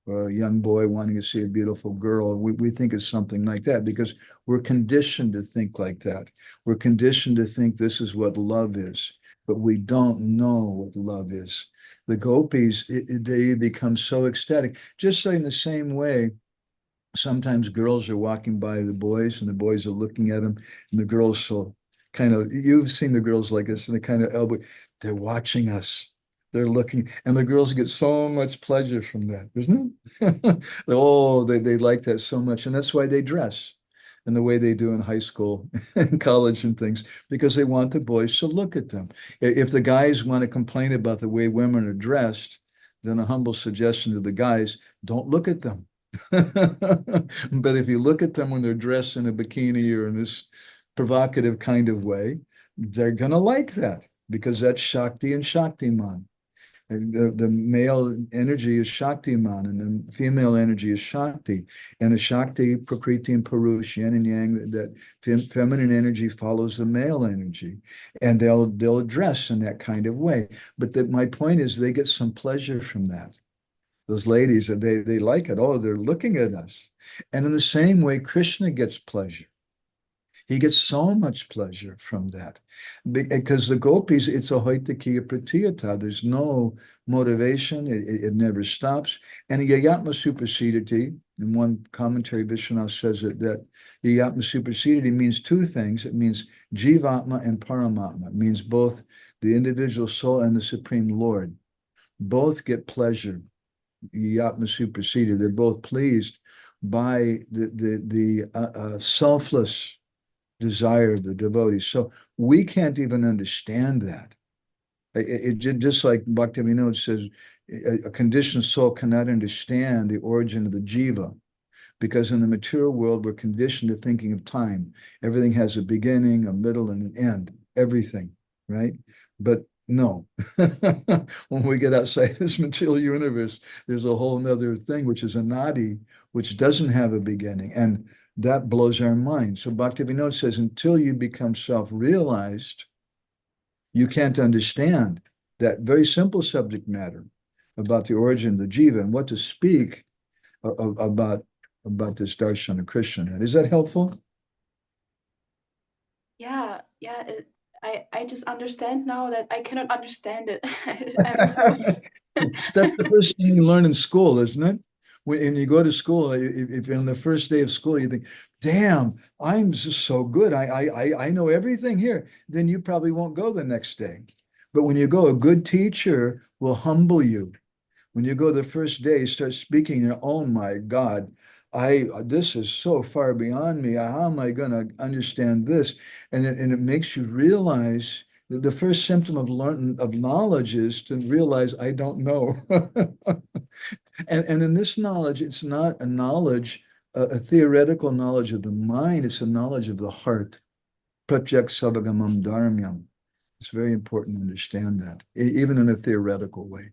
A: or a young boy wanting to see a beautiful girl. We think it's something like that because we're conditioned to think like that. We're conditioned to think this is what love is, but we don't know what love is. the gopis, they become so ecstatic. Just like in the same way, sometimes girls are walking by the boys and the boys are looking at them, and the girls so kind of, you've seen the girls like this, and they kind of elbow, they're watching us. They're looking, and the girls get so much pleasure from that, isn't it? Oh, they like that so much. And that's why they dress in the way they do in high school and college and things, because they want the boys to look at them. If the guys want to complain about the way women are dressed, then a humble suggestion to the guys, don't look at them. But if you look at them when they're dressed in a bikini or in this provocative kind of way, they're going to like that because that's Shakti and Shaktiman. And the male energy is Shaktiman and the female energy is Shakti. And the Shakti, Prakriti, and Purush, yin and yang, that feminine energy follows the male energy. And they'll dress in that kind of way. But my point is they get some pleasure from that. Those ladies, they like it. Oh, they're looking at us. And in the same way, Krishna gets pleasure. He gets so much pleasure from that. Because the gopis, it's a hoitakiya pratiyata. There's no motivation. It never stops. And yayatma supersediti, in one commentary, Vishwanath says that yayatma supersediti means two things. It means jivatma and paramatma. It means both the individual soul and the Supreme Lord. Both get pleasure. Yatma superseded. They're both pleased by the selfless desire of the devotees. So we can't even understand that. Just like Bhaktivinoda says, a conditioned soul cannot understand the origin of the jiva, because in the material world, we're conditioned to thinking of time. Everything has a beginning, a middle, and an end. Everything, right? But no, when we get outside this material universe, there's a whole nother thing, which is a nadi, which doesn't have a beginning. And that blows our mind. So Bhaktivinoda says, until you become self-realized, you can't understand that very simple subject matter about the origin of the jiva and what to speak about this darshan of Krishna. Is that helpful?
B: Yeah, I just understand now that I cannot understand it. I'm so
A: That's the first thing you learn in school, isn't it? When you go to school, if on the first day of school you think, "Damn, I'm just so good. I know everything here." Then you probably won't go the next day. But when you go, a good teacher will humble you. When you go the first day, you start speaking, you're, oh my God, this is so far beyond me. How am I going to understand this? And it makes you realize that the first symptom of knowledge is to realize I don't know. And in this knowledge, it's not a knowledge, a theoretical knowledge of the mind, it's a knowledge of the heart. Pratyek savagamam dharmyam. It's very important to understand that, even in a theoretical way.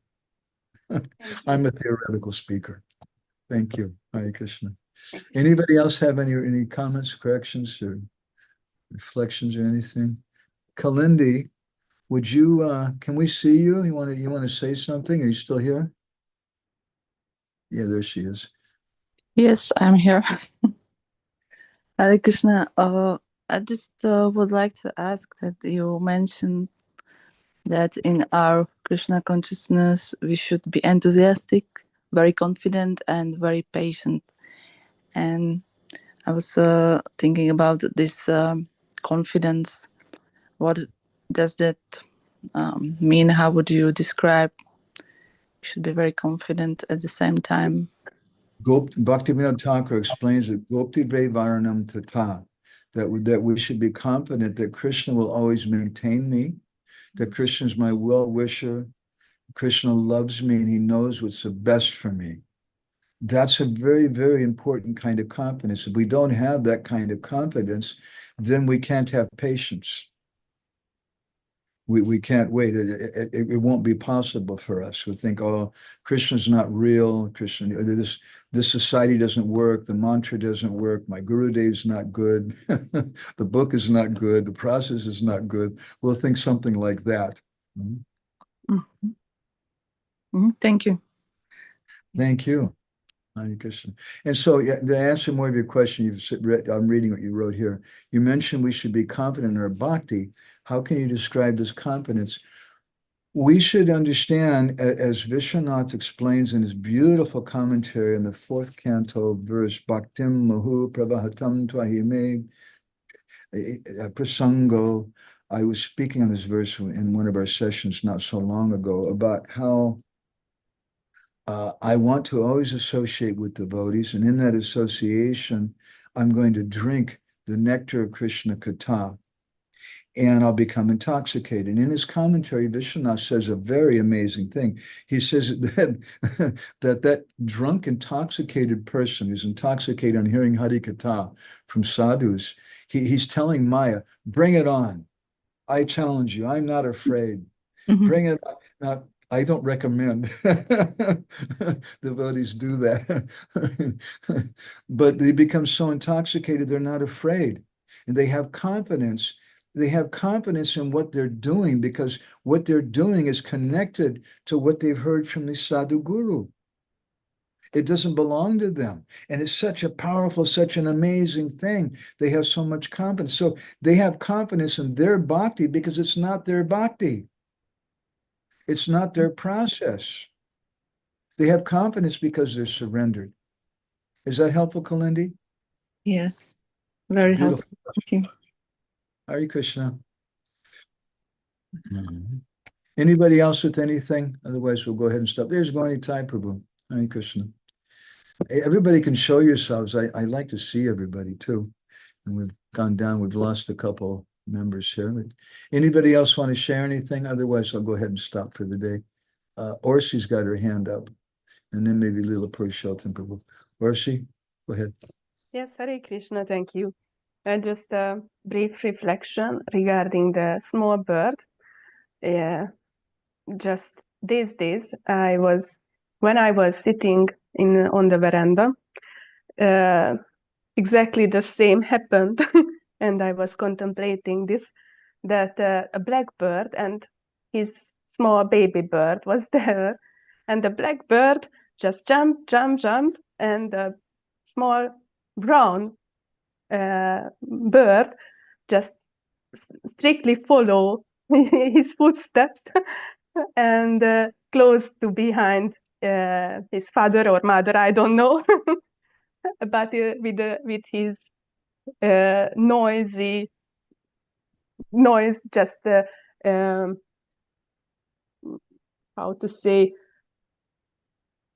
B: thank
A: I'm
B: you.
A: a theoretical speaker. Thank you. Hare Krishna.
B: Thank you.
A: Anybody else have any comments, corrections, or reflections or anything? Kalindi, would you can we see you? You want to say something? Are you still here? Yeah, there she is.
C: Yes, I'm here. Hare Krishna. I just would like to ask that you mentioned that in our Krishna consciousness, we should be enthusiastic, very confident, and very patient. And I was thinking about this confidence. What does that mean? How would you describe? You should be very confident at the same time.
A: Bhaktivinoda Thakur explains that Gopti Varanam Tata, that we should be confident that Krishna will always maintain me, that Krishna is my well-wisher, Krishna loves me and he knows what's the best for me. That's a very, very important kind of confidence. If we don't have that kind of confidence, then we can't have patience. We can't wait. It won't be possible for us. We think, oh, Krishna's not real. This society doesn't work. The mantra doesn't work. My Gurudev's not good. The book is not good. The process is not good. We'll think something like that.
C: Mm-hmm. Mm-hmm. Thank you.
A: Thank you. Hare Krishna. And so, to answer more of your question, I'm reading what you wrote here. You mentioned we should be confident in our bhakti. How can you describe this confidence? we should understand, as Vishwanath explains in his beautiful commentary in the 4th canto, verse Bhaktim Mahu Pravahatam Twahime Prasango. I was speaking on this verse in one of our sessions not so long ago about how I want to always associate with devotees, and in that association, I'm going to drink the nectar of Krishna Katha, and I'll become intoxicated. And in his commentary, Vishwanath says a very amazing thing. He says that that drunk, intoxicated person who's intoxicated on hearing Hari Katha from sadhus, he's telling Maya, bring it on. I challenge you. I'm not afraid. Bring it on. Now, I don't recommend devotees do that. But they become so intoxicated, they're not afraid. And they have confidence. They have confidence in what they're doing because what they're doing is connected to what they've heard from the sadhu guru. It doesn't belong to them. And it's such a powerful, such an amazing thing. They have so much confidence. So they have confidence in their bhakti because it's not their bhakti. It's not their process. They have confidence because they're surrendered. Is that helpful, Kalindi?
C: Yes, very
A: Beautiful.
C: helpful. Thank you.
A: Hare Krishna. Anybody else with anything? Otherwise, we'll go ahead and stop. There's Gauni Tai Prabhu. Hare Krishna. Everybody can show yourselves. I like to see everybody too. And we've gone down. We've lost a couple members here. Anybody else want to share anything? Otherwise, I'll go ahead and stop for the day. Orsi's got her hand up. And then maybe Lila Purushottam Prabhu. Orsi, go ahead.
D: Yes, Hare Krishna, thank you. And just a brief reflection regarding the small bird. Just these days, when I was sitting on the veranda, exactly the same happened. And I was contemplating this, that a blackbird and his small baby bird was there. And the blackbird just jumped, and the small brown bird just strictly follow his footsteps and close to behind his father or mother, I don't know, but with his noise, just how to say,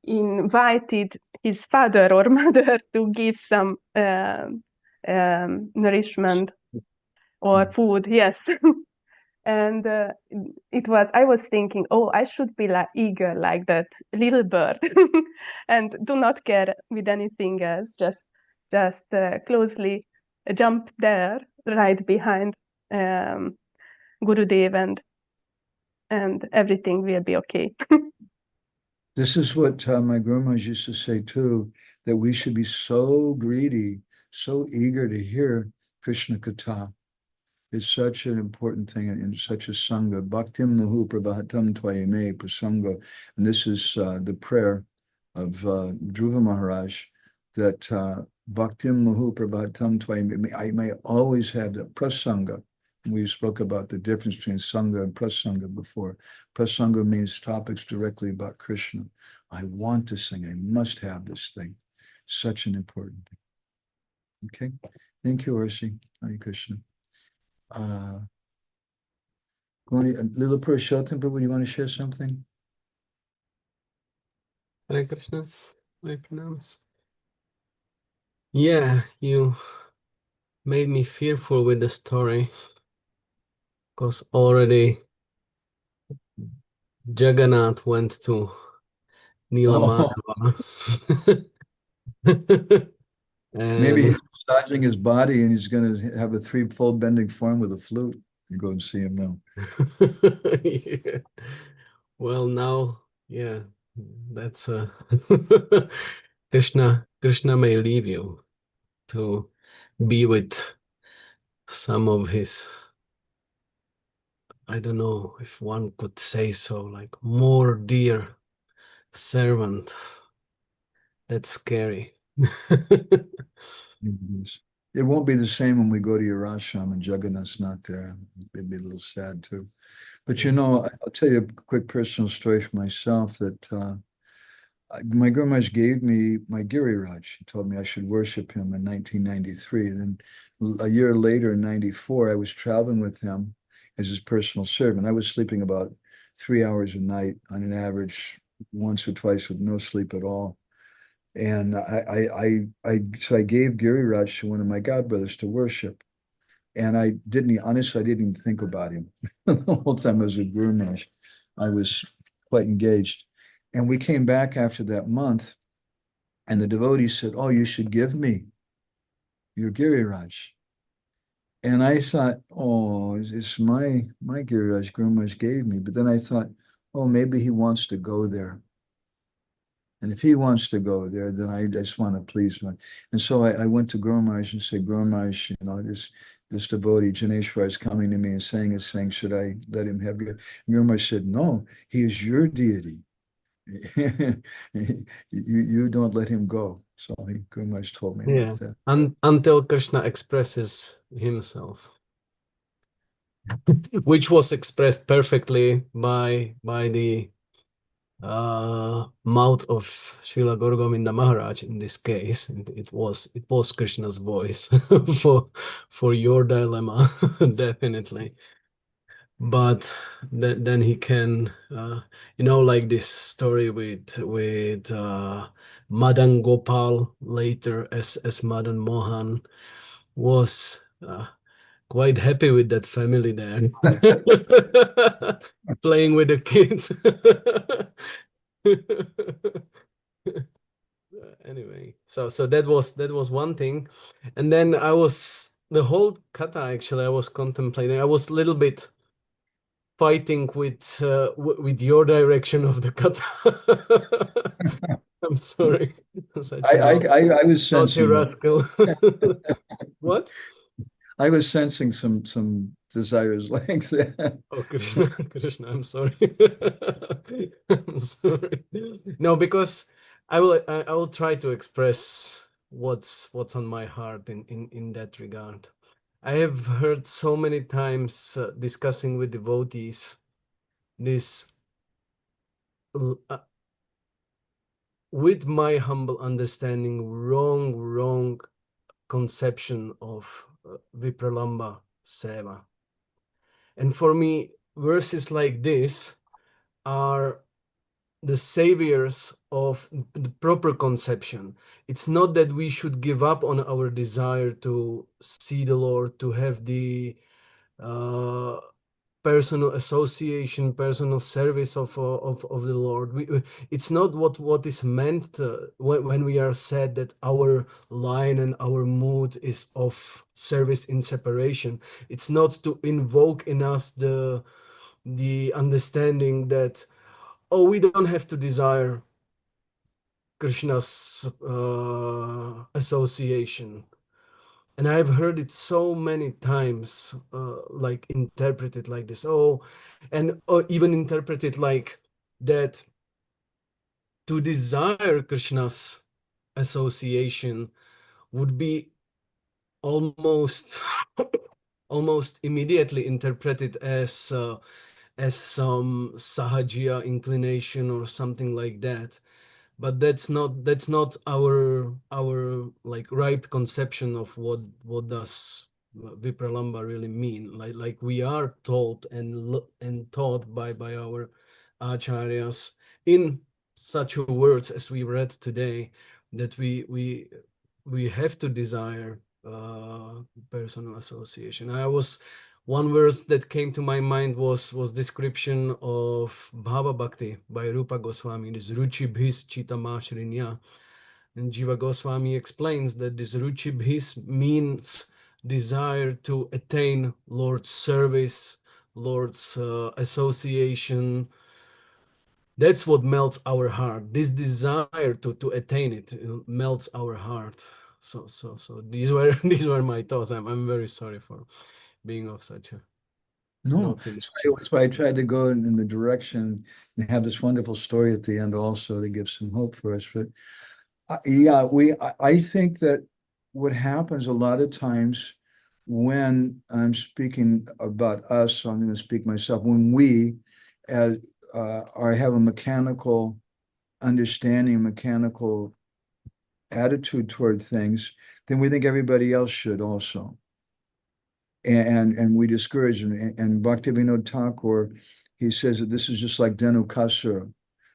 D: invited his father or mother to give some nourishment or food. Yes. And I was thinking, oh, I should be like eager like that little bird and do not care with anything else, just closely jump there right behind Gurudev, and everything will be okay.
A: This is what my grandmas used to say too, that we should be so greedy, so eager to hear Krishna Katha. It's such an important thing in such a sangha. Bhaktim Nuhu Pravahatam Tvayame Prasanga. And this is the prayer of Dhruva Maharaj, that Bhaktim Nuhu Pravahatam Tvayame. I may always have the prasanga. We spoke about the difference between Sangha and Prasanga before. Prasanga means topics directly about Krishna. I want to sing. I must have this thing. Such an important thing. Okay. Thank you, Arsi. Hare Krishna. Lila Purushottam Prabhu, you want to share something?
E: Hare Krishna. I pronounce. Yeah, you made me fearful with the story. Because already Jagannath went to Nilamadava.
A: Maybe he's massaging his body and he's going to have a threefold bending form with a flute. You go and see him now.
E: Yeah. Well, now, yeah, that's Krishna may leave you to be with some of his, I don't know if one could say so, like more dear servant. That's scary.
A: Yes. It won't be the same when we go to your ashram and Jagannath's not there. It'd be a little sad too. But you know, I'll tell you a quick personal story for myself that my Guru Maharaj gave me my Giriraj. He told me I should worship him in 1993. Then a year later, in 94, I was traveling with him as his personal servant. I was sleeping about 3 hours a night on an average, once or twice with no sleep at all. And so I gave Giriraj to one of my godbrothers to worship. And honestly, I didn't even think about him. The whole time I was with Guru Maharaj, I was quite engaged. And we came back after that month, and the devotee said, "Oh, you should give me your Giriraj." And I thought, "Oh, it's my Giriraj Guru Maharaj gave me." But then I thought, "Oh, maybe he wants to go there. And if he wants to go there, then I just want to please him." And so I went to Guru Maharaj and said, "Guru Maharaj, this devotee, Janeshwar, is coming to me and saying his thing. Should I let him have Guru?" Guru Maharaj said, "No, he is your deity. you don't let him go." So Guru Maharaj told me like that.
E: Until Krishna expresses himself, which was expressed perfectly by the mouth of Srila Guru Govinda Maharaj in this case. It was Krishna's voice for your dilemma, definitely. But then he can, like this story with Madan Gopal later as Madan Mohan was quite happy with that family there, playing with the kids. Anyway, so that was one thing, and then the whole kata actually I was contemplating. I was a little bit fighting with your direction of the kata. I'm sorry. Such a
A: I was
E: naughty
A: sensing
E: rascal. What?
A: I was sensing some desires like that.
E: Oh, Krishna, I'm sorry. I'm sorry. No, because I will try to express what's on my heart in that regard. I have heard so many times discussing with devotees this, with my humble understanding, wrong conception of Vipralamba Seva. And for me, verses like this are the saviors of the proper conception. It's not that we should give up on our desire to see the Lord, to have the personal association, personal service of the Lord. It's not what is meant when we are said that our line and our mood is of service in separation. It's not to invoke in us the understanding that, oh, we don't have to desire Krishna's association. And I've heard it so many times, like interpreted like this. Or even interpreted like that to desire Krishna's association would be almost immediately interpreted as some sahajiya inclination or something like that. But that's not our like right conception of what does Vipralamba really mean. Like we are told and taught by our acharyas in such words as we read today, that we have to desire personal association. One verse that came to my mind was description of Bhava Bhakti by Rupa Goswami, this Ruchi Bhis Chitama Shrinya. And Jiva Goswami explains that this Ruchi Bhis means desire to attain Lord's service, Lord's association. That's what melts our heart. This desire to attain it, melts our heart. So these were my thoughts. I'm very sorry for being of such a
A: No,
E: naughty
A: that's why I tried to go in the direction and have this wonderful story at the end also to give some hope for us. But I think that what happens a lot of times when I'm speaking about us, so I'm going to speak myself, when we have a mechanical understanding, mechanical attitude toward things, then we think everybody else should also. And we discourage them. And Bhaktivinoda Thakur, he says that this is just like Dhenukasura.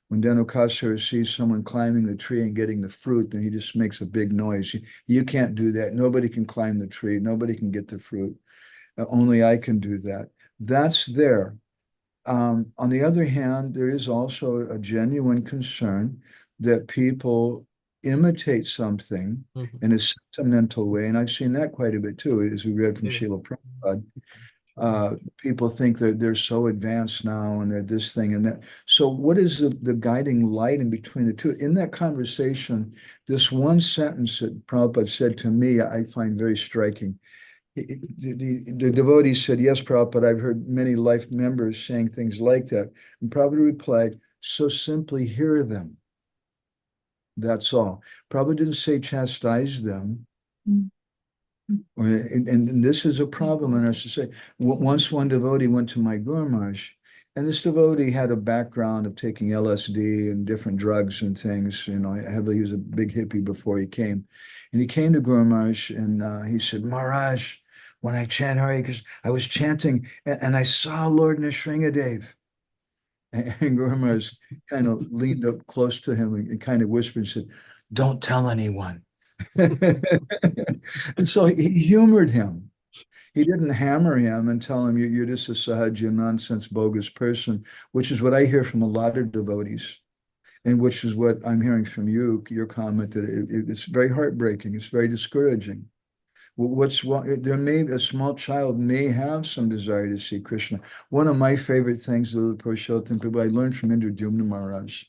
A: When Dhenukasura sees someone climbing the tree and getting the fruit, then he just makes a big noise. You can't do that. Nobody can climb the tree. Nobody can get the fruit. Only I can do that. That's there. On the other hand, there is also a genuine concern that people imitate something in a sentimental way. And I've seen that quite a bit too, as we read from Srila Prabhupada. People think that they're so advanced now and they're this thing and that. So what is the guiding light in between the two? In that conversation, this one sentence that Prabhupada said to me, I find very striking. The devotee said, yes, Prabhupada, I've heard many life members saying things like that. And Prabhupada replied, so simply hear them. That's all. Prabhupada didn't say chastise them. And this is a problem in our society. Once one devotee went to my Guru Maharaj, and this devotee had a background of taking LSD and different drugs and things. He was a big hippie before he came. And he came to Guru Maharaj and he said, Maharaj, when I chant Hare Krishna, I was chanting and I saw Lord Nrsingadev. And Guru Maharaj kind of leaned up close to him and kind of whispered and said, don't tell anyone. And so he humored him. He didn't hammer him and tell him you're just a sahaja, nonsense, bogus person, which is what I hear from a lot of devotees, and which is what I'm hearing from you, your comment that it's very heartbreaking. It's very discouraging. A small child may have some desire to see Krishna. One of my favorite things of the Purushottam Prabhu I learned from Indradyumna Maharaj.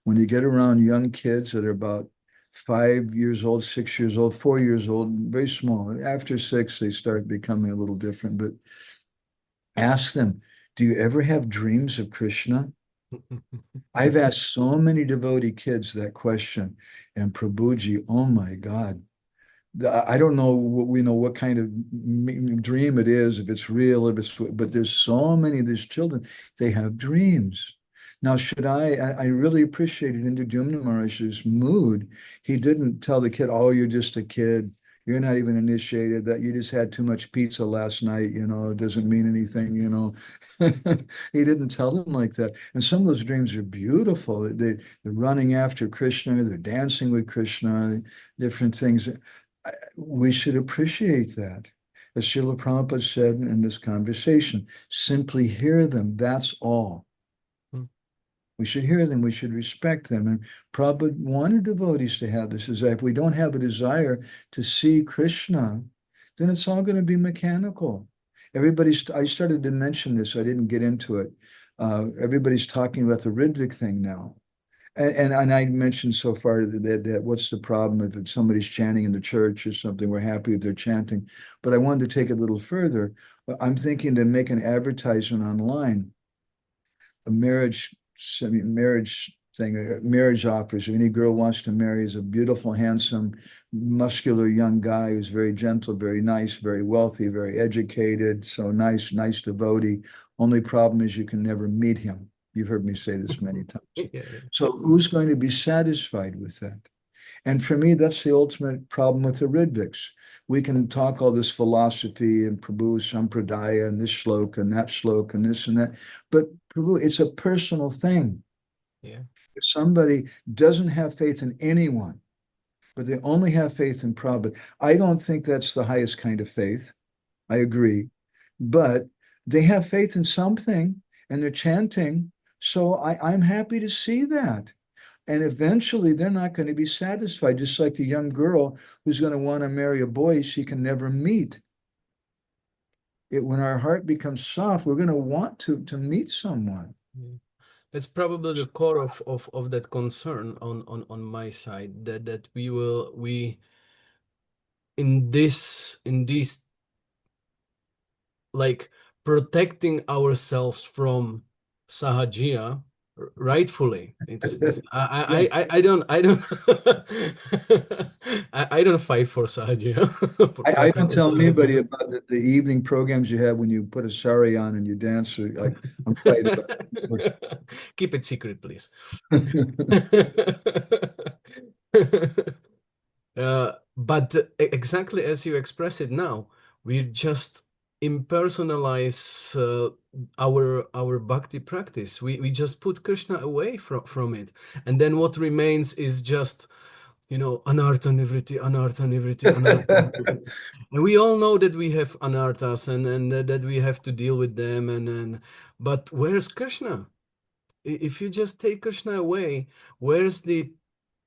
A: When you get around young kids that are about 5 years old, 6 years old, 4 years old, very small. After 6, they start becoming a little different. But ask them, do you ever have dreams of Krishna? I've asked so many devotee kids that question. And Prabhuji, oh my God. I don't know what kind of dream it is, if it's real, but there's so many of these children, they have dreams. Now, I really appreciated Indradyumna Maharaj's mood. He didn't tell the kid, oh, you're just a kid. You're not even initiated, that you just had too much pizza last night, it doesn't mean anything, He didn't tell them like that. And some of those dreams are beautiful. They're running after Krishna, they're dancing with Krishna, different things. We should appreciate that. As Srila Prabhupada said in this conversation, simply hear them, that's all. We should hear them, we should respect them. And Prabhupada wanted devotees to have this, is that if we don't have a desire to see Krishna, then it's all going to be mechanical. I started to mention this, I didn't get into it. Everybody's talking about the Ridvik thing now. And I mentioned so far that what's the problem if somebody's chanting in the church or something, we're happy if they're chanting. But I wanted to take it a little further. I'm thinking to make an advertisement online, a marriage thing, marriage offers. If any girl wants to marry, is a beautiful, handsome, muscular young guy who's very gentle, very nice, very wealthy, very educated, so nice devotee. Only problem is you can never meet him. You've heard me say this many times.
E: Yeah.
A: So who's going to be satisfied with that? And for me, that's the ultimate problem with the Ridviks. We can talk all this philosophy and Prabhu Sampradaya and this shlok and that shlok and this and that, but Prabhu, it's a personal thing.
E: Yeah.
A: If somebody doesn't have faith in anyone, but they only have faith in Prabhupada, I don't think that's the highest kind of faith. I agree. But they have faith in something and they're chanting. So I'm happy to see that. And eventually they're not going to be satisfied, just like the young girl who's going to want to marry a boy she can never meet. When our heart becomes soft, we're going to want to meet someone.
E: Yeah. That's probably the core of that concern on my side, that we in this like protecting ourselves from sahajiya, rightfully. It's I don't I don't fight for Sahaja.
A: I don't tell anybody about the evening programs you have when you put a sari on and you dance. I'm quiet about it.
E: Keep it secret, please. But exactly as you express it now, we just impersonalize our bhakti practice. We just put Krishna away from it, and then what remains is just, anartha nivriti, anartha nivriti, anartha nivriti. And we all know that we have anarthas and that we have to deal with them, but where's Krishna? If you just take Krishna away, where's the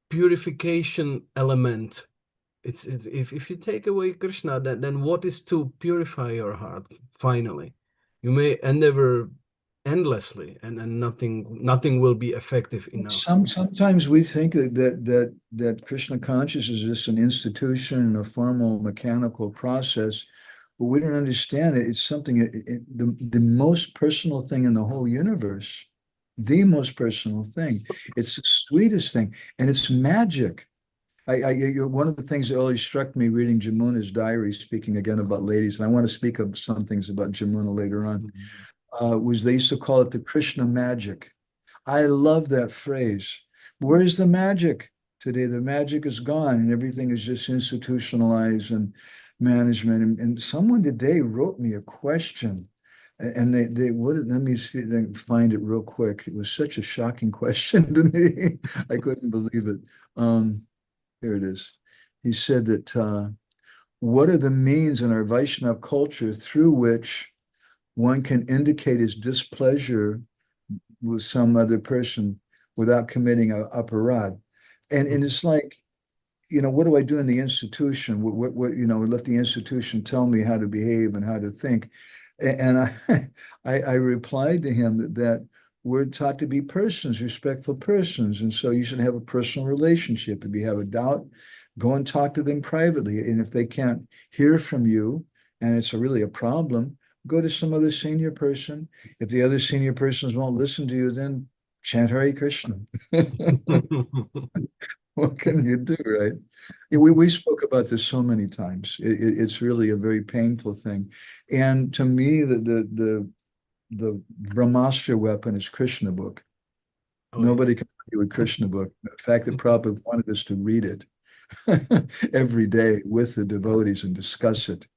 E: purification element? It's if you take away Krishna, then what is to purify your heart finally? You may endeavor endlessly, and nothing will be effective enough.
A: Sometimes we think that Krishna consciousness is just an institution and a formal mechanical process, but we don't understand it. It's something, the most personal thing in the whole universe, the most personal thing. It's the sweetest thing, and it's magic. One of the things that always struck me reading Jamuna's diary, speaking again about ladies, and I want to speak of some things about Jamuna later on, was they used to call it the Krishna magic. I love that phrase. Where's the magic today? The magic is gone and everything is just institutionalized and management. And someone today wrote me a question, and let me see, find it real quick. It was such a shocking question to me. I couldn't believe it. Here it is. He said that what are the means in our Vaishnava culture through which one can indicate his displeasure with some other person without committing a aparad? And it's like, what do I do in the institution? What let the institution tell me how to behave and how to think. And I replied to him that we're taught to be persons, respectful persons. And so you should have a personal relationship. If you have a doubt, go and talk to them privately. And if they can't hear from you, and it's really a problem, go to some other senior person. If the other senior persons won't listen to you, then chant Hare Krishna. What can you do, right? We spoke about this so many times. It's really a very painful thing. And to me, the Brahmastra weapon is Krishna book. Nobody can argue with Krishna book. The fact that Prabhupada wanted us to read it every day with the devotees and discuss it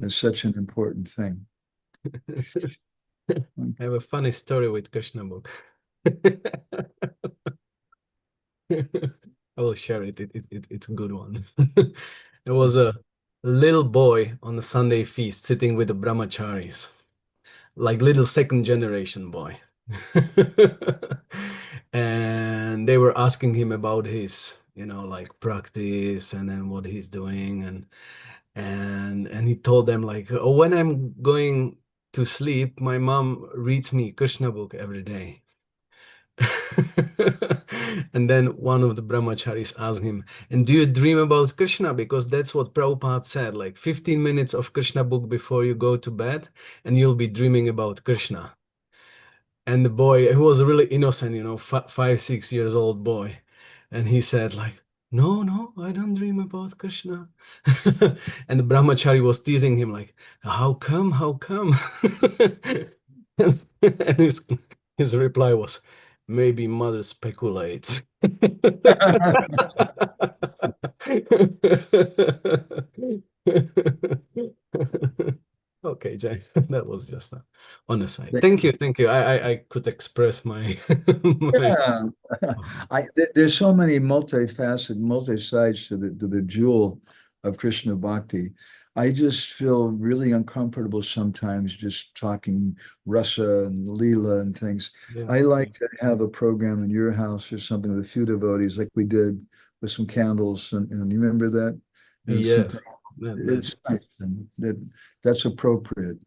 A: is such an important thing.
E: I have a funny story with Krishna book. I will share it. It's a good one. There was a little boy on a Sunday feast sitting with the brahmacharis, like little second generation boy. And they were asking him about his, like practice and then what he's doing. And he told them like, oh, when I'm going to sleep, my mom reads me Krishna book every day. And then one of the brahmacharis asked him, and do you dream about Krishna? Because that's what Prabhupada said, like 15 minutes of Krishna book before you go to bed, and you'll be dreaming about Krishna. And the boy, who was really innocent, 5, 6 years old boy, and he said like, no, I don't dream about Krishna. And the brahmachari was teasing him like, how come? And his reply was, maybe mother speculates. Okay, Jay, that was just on the side. Thank you. I could express my.
A: Yeah, there's so many multi-faceted, multi-sides to the jewel of Krishna Bhakti. I just feel really uncomfortable sometimes just talking rasa and leela and things.
E: Yeah.
A: I like to have a program in your house or something with a few devotees, like we did with some candles, and you remember that? And
E: Yes,
A: it's nice, and that's appropriate.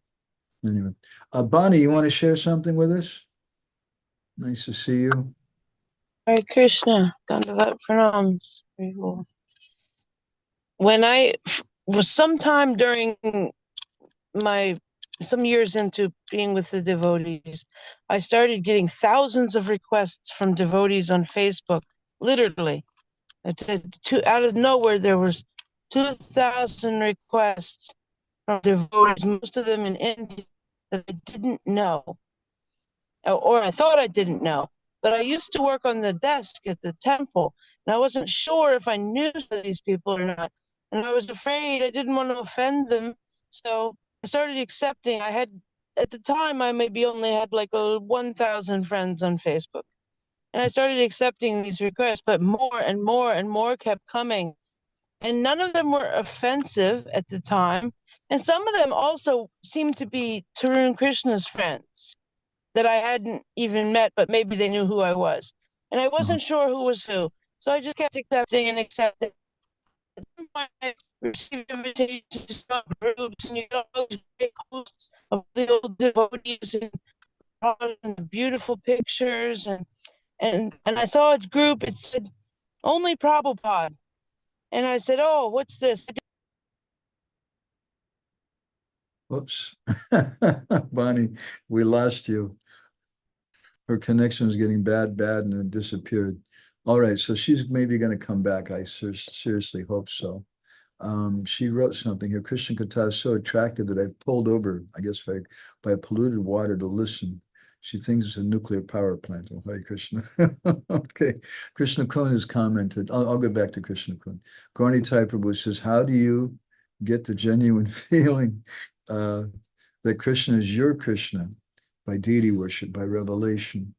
A: Anyway, Bonnie, you want to share something with us? Nice to see you.
F: Hare Krishna, Dandavat Pranams. When I was sometime during my some years into being with the devotees, I started getting thousands of requests from devotees on Facebook, literally. Out of nowhere, there was 2,000 requests from devotees, most of them in India, that I didn't know, or I thought I didn't know. But I used to work on the desk at the temple, and I wasn't sure if I knew these people or not. And I was afraid, I didn't want to offend them. So I started accepting. At the time, I maybe only had like 1,000 friends on Facebook. And I started accepting these requests, but more and more and more kept coming. And none of them were offensive at the time. And some of them also seemed to be Tarun Krishna's friends that I hadn't even met, but maybe they knew who I was. And I wasn't sure who was who. So I just kept accepting and accepting. I received invitations to groups, and you got all these great posts of the old devotees and the beautiful pictures. And I saw a group, it said, only Prabhupada. And I said, oh, what's this?
A: Whoops. Bonnie, we lost you. Her connection was getting bad, and then disappeared. All right, so she's maybe going to come back. I seriously hope so. She wrote something here. Krishna Katha is so attractive that I pulled over, I guess, by polluted water to listen. She thinks it's a nuclear power plant. Oh, Hare Krishna. Okay. Krishna Kun has commented. I'll go back to Krishna Kun. Gorni Taiprabhu says, how do you get the genuine feeling that Krishna is your Krishna by deity worship, by revelation?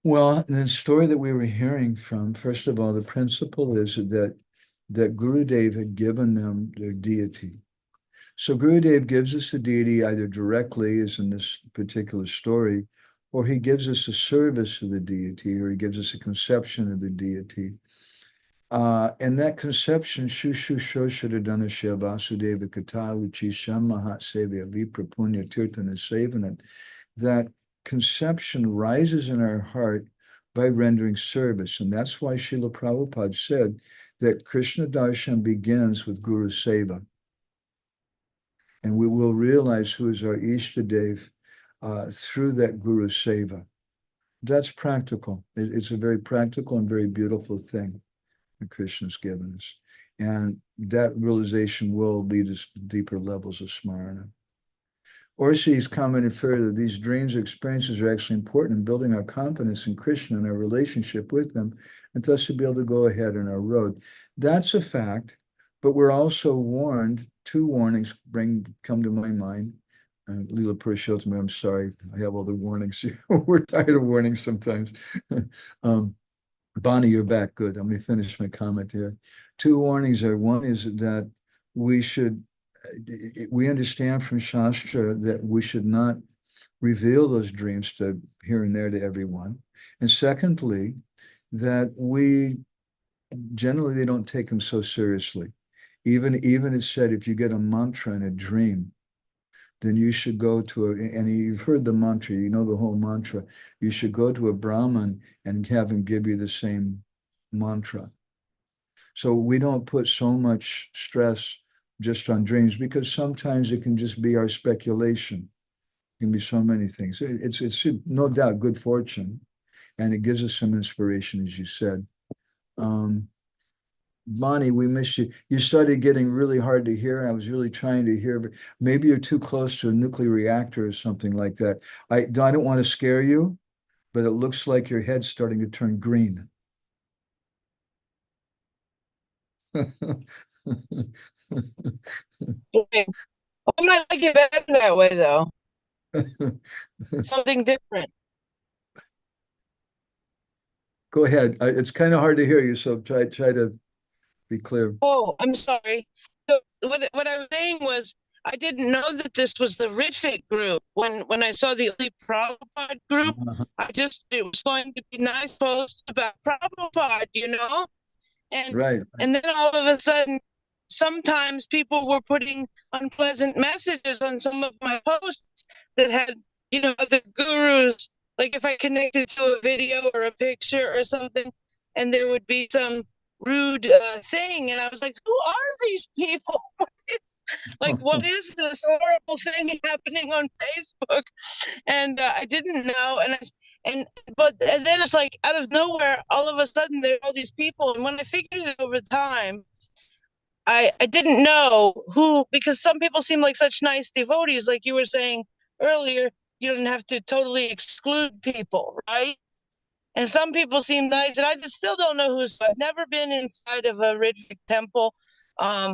A: Well, in the story that we were hearing from, first of all, the principle is that Gurudev had given them their deity. So Gurudev gives us the deity either directly, as in this particular story, or he gives us a service of the deity, or he gives us a conception of the deity. And that conception, Shushu Shoshadana Vasudeva Kata Uchi Shamahat Sevya Viprapunya Tirthana Sevanat, that conception rises in our heart by rendering service. And that's why Srila Prabhupada said that Krishna-darshan begins with guru-seva. And we will realize who is our Ishtadev through that guru-seva. That's practical. It's a very practical and very beautiful thing that Krishna's given us. And that realization will lead us to deeper levels of smarana. Orsi's commented further, these dreams or experiences are actually important in building our confidence in Krishna and our relationship with them, and thus to be able to go ahead on our road. That's a fact, but we're also warned. Two warnings come to my mind. Leela Purushottam, I'm sorry, I have all the warnings. We're tired of warnings sometimes. Bonnie, you're back. Good. Let me finish my comment here. Two warnings are, one is that we understand from Shastra that we should not reveal those dreams to here and there to everyone. And secondly, that we generally, they don't take them so seriously. Even it's said, if you get a mantra in a dream, then you should go to and you've heard the mantra, you know the whole mantra, you should go to a Brahmin and have him give you the same mantra. So we don't put so much stress just on dreams, because sometimes it can just be our speculation. It can be so many things. It's no doubt good fortune, and it gives us some inspiration, as you said. Bonnie, we miss you. You started getting really hard to hear. I was really trying to hear, but maybe you're too close to a nuclear reactor or something like that. I don't want to scare you, but it looks like your head's starting to turn green.
F: Okay. I might like it better that way, though. Something different.
A: Go ahead. It's kind of hard to hear you, so try to be clear.
F: Oh, I'm sorry. So what I was saying was, I didn't know that this was the Ritvik group. When I saw the only Prabhupada group, it was going to be nice posts about Prabhupada, you know? And
A: right.
F: And then all of a sudden, sometimes people were putting unpleasant messages on some of my posts that had, other gurus. Like if I connected to a video or a picture or something, and there would be some rude thing, and I was like, who are these people? What is this horrible thing happening on Facebook? And I didn't know, and then it's like out of nowhere, all of a sudden there are all these people, and when I figured it over time, I didn't know who, because some people seem like such nice devotees, like you were saying earlier. You don't have to totally exclude people, right? And some people seem nice, and I just still don't know who's. I've never been inside of a Ritwik temple.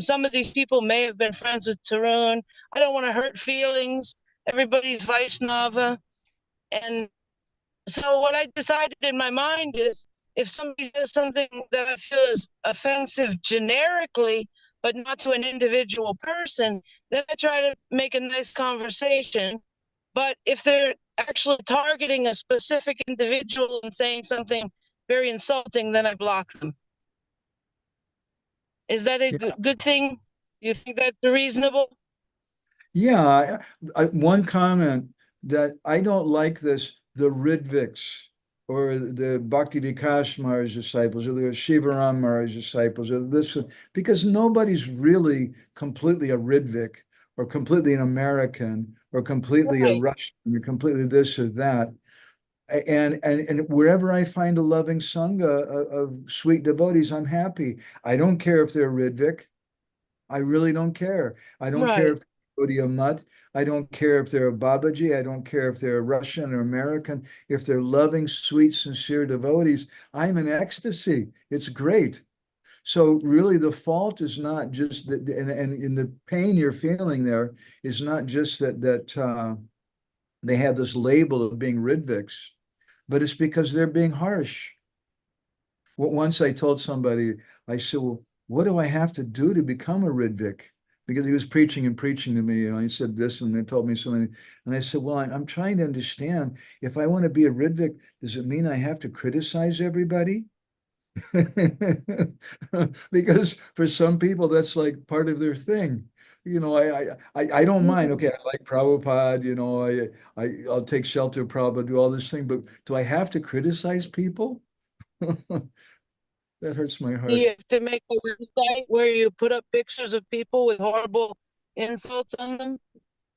F: Some of these people may have been friends with Tarun. I don't want to hurt feelings. Everybody's Vaishnava. And so what I decided in my mind is, if somebody does something that I feel is offensive generically, but not to an individual person, then I try to make a nice conversation. But if they're actually targeting a specific individual and saying something very insulting, then I block them. Is that a good thing? You think that's reasonable?
A: Yeah, one comment that I don't like this, the Ritviks or the Bhakti Vikas Maharaj disciples or the Shivaram Maharaj disciples or this, because nobody's really completely a Ritvik or completely an American or completely a Russian or completely this or that. And wherever I find a loving sangha of sweet devotees, I'm happy. I don't care if they're Ritvik. I really don't care. I don't care if they're a Mutt. I don't care if they're a Babaji. I don't care if they're Russian or American. If they're loving, sweet, sincere devotees, I'm in ecstasy. It's great. So really the fault is not just that, and in the pain you're feeling there is not just that they have this label of being Ritviks, but it's because they're being harsh. Once I told somebody, I said, well, what do I have to do to become a Ridvik? Because he was preaching and preaching to me, and he said this, and they told me something. And I said, well, I'm trying to understand, if I want to be a Ridvik, does it mean I have to criticize everybody? Because for some people, that's like part of their thing. You know, I don't mind. Okay, I like Prabhupada, you know, I'll take shelter of Prabhupada, do all this thing, but do I have to criticize people? That hurts my heart.
F: You have to make a website where you put up pictures of people with horrible insults on them.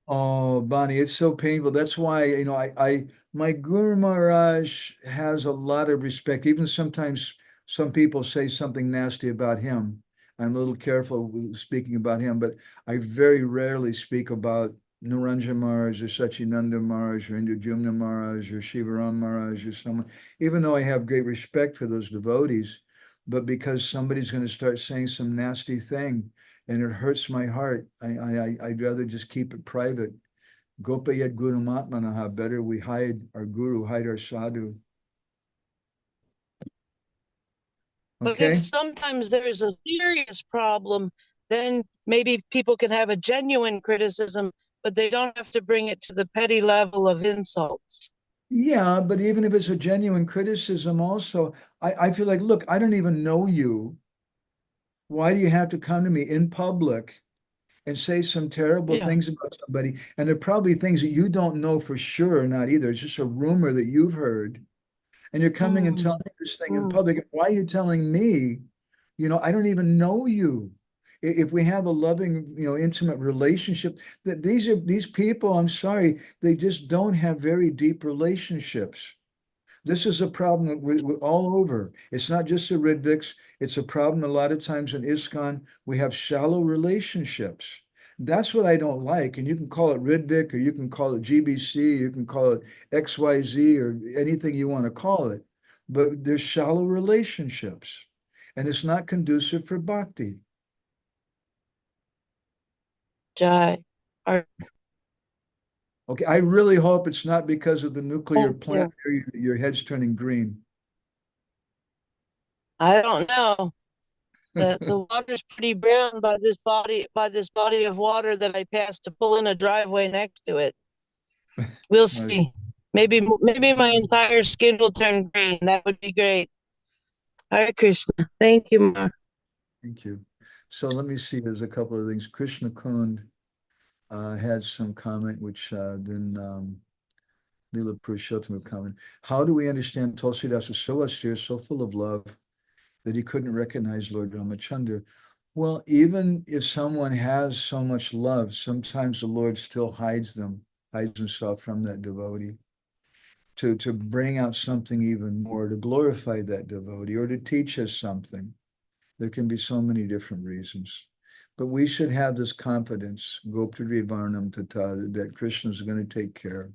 A: Oh, Bonnie, it's so painful. That's why, you know, my Guru Maharaj has a lot of respect. Even sometimes some people say something nasty about him. I'm a little careful with speaking about him, but I very rarely speak about Naranjan Maharaj or Sachinanda Maharaj or Indra Maharaj or Shivaram Maharaj or someone, even though I have great respect for those devotees, but because somebody's going to start saying some nasty thing, and it hurts my heart. I'd rather just keep it private. Gopayat Guru Matmanaha, better we hide our guru, hide our sadhu.
F: But if sometimes there is a serious problem, then maybe people can have a genuine criticism, but they don't have to bring it to the petty level of insults.
A: Yeah, but even if it's a genuine criticism also, I feel like, look, I don't even know you. Why do you have to come to me in public and say some terrible things about somebody? And they're probably things that you don't know for sure or not either. It's just a rumor that you've heard. And you're coming and telling me this thing in public. Why are you telling me? You know, I don't even know you. If we have a loving, you know, intimate relationship, that these people, I'm sorry, they just don't have very deep relationships. This is a problem with all over. It's not just the Ridviks. It's a problem a lot of times in ISKCON. We have shallow relationships. That's what I don't like. And you can call it Ridvik, or you can call it GBC, you can call it XYZ, or anything you want to call it. But there's shallow relationships. And it's not conducive for bhakti.
F: Jai.
A: Okay, I really hope it's not because of the nuclear plant your head's turning green.
F: I don't know. The water's pretty brown by this body of water that I passed to pull in a driveway next to it. We'll see. Maybe my entire skin will turn green. That would be great. Hare Krishna. Thank you, Mark.
A: Thank you. So let me see. There's a couple of things. Krishna Kund had some comment, which then Leela Purushottam comment. How do we understand Tulsidas is so austere, so full of love, that he couldn't recognize Lord Ramachandra. Well, even if someone has so much love, sometimes the Lord still hides himself from that devotee to bring out something even more, to glorify that devotee or to teach us something. There can be so many different reasons. But we should have this confidence, Goptri Varnam Tata, that Krishna is going to take care.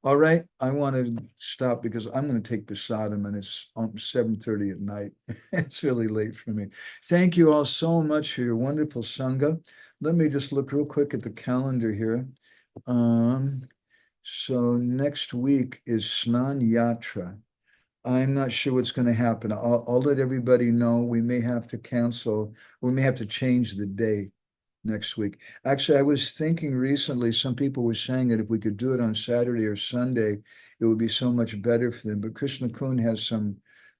A: All right, I want to stop because I'm going to take prasadam and it's 7:30 at night. It's really late for me. Thank you all so much for your wonderful sangha. Let me just look real quick at the calendar here. So next week is Snan Yatra. I'm not sure what's going to happen. I'll let everybody know. We may have to cancel. We may have to change the day next week. Actually, I was thinking recently, some people were saying that if we could do it on Saturday or Sunday, it would be so much better for them. But Krishna Kun has some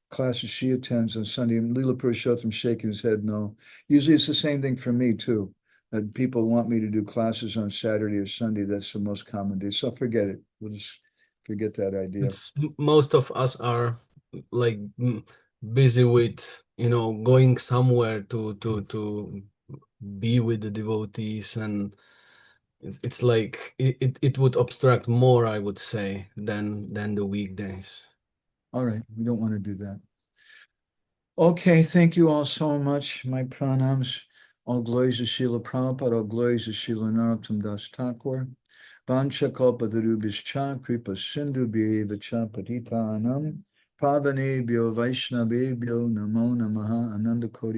A: classes she attends on Sunday, and Leela Purushottam shaking his head no. Usually it's the same thing for me too. That people want me to do classes on Saturday or Sunday. That's the most common day. So forget it. We'll just forget that idea.
E: Most of us are like busy with, going somewhere to be with the devotees, and it's like it would obstruct more, I would say, than the weekdays.
A: All right, we don't want to do that. Okay, thank you all so much. My pranams. All glories to Srila Prabhupada, all glories to Srila Narottam Das Thakur. Vancha kalpatarubhischa kripa sindhu bhyevacha patitanam pavane bhyo vaishnavebhyo namo namaha ananda koti.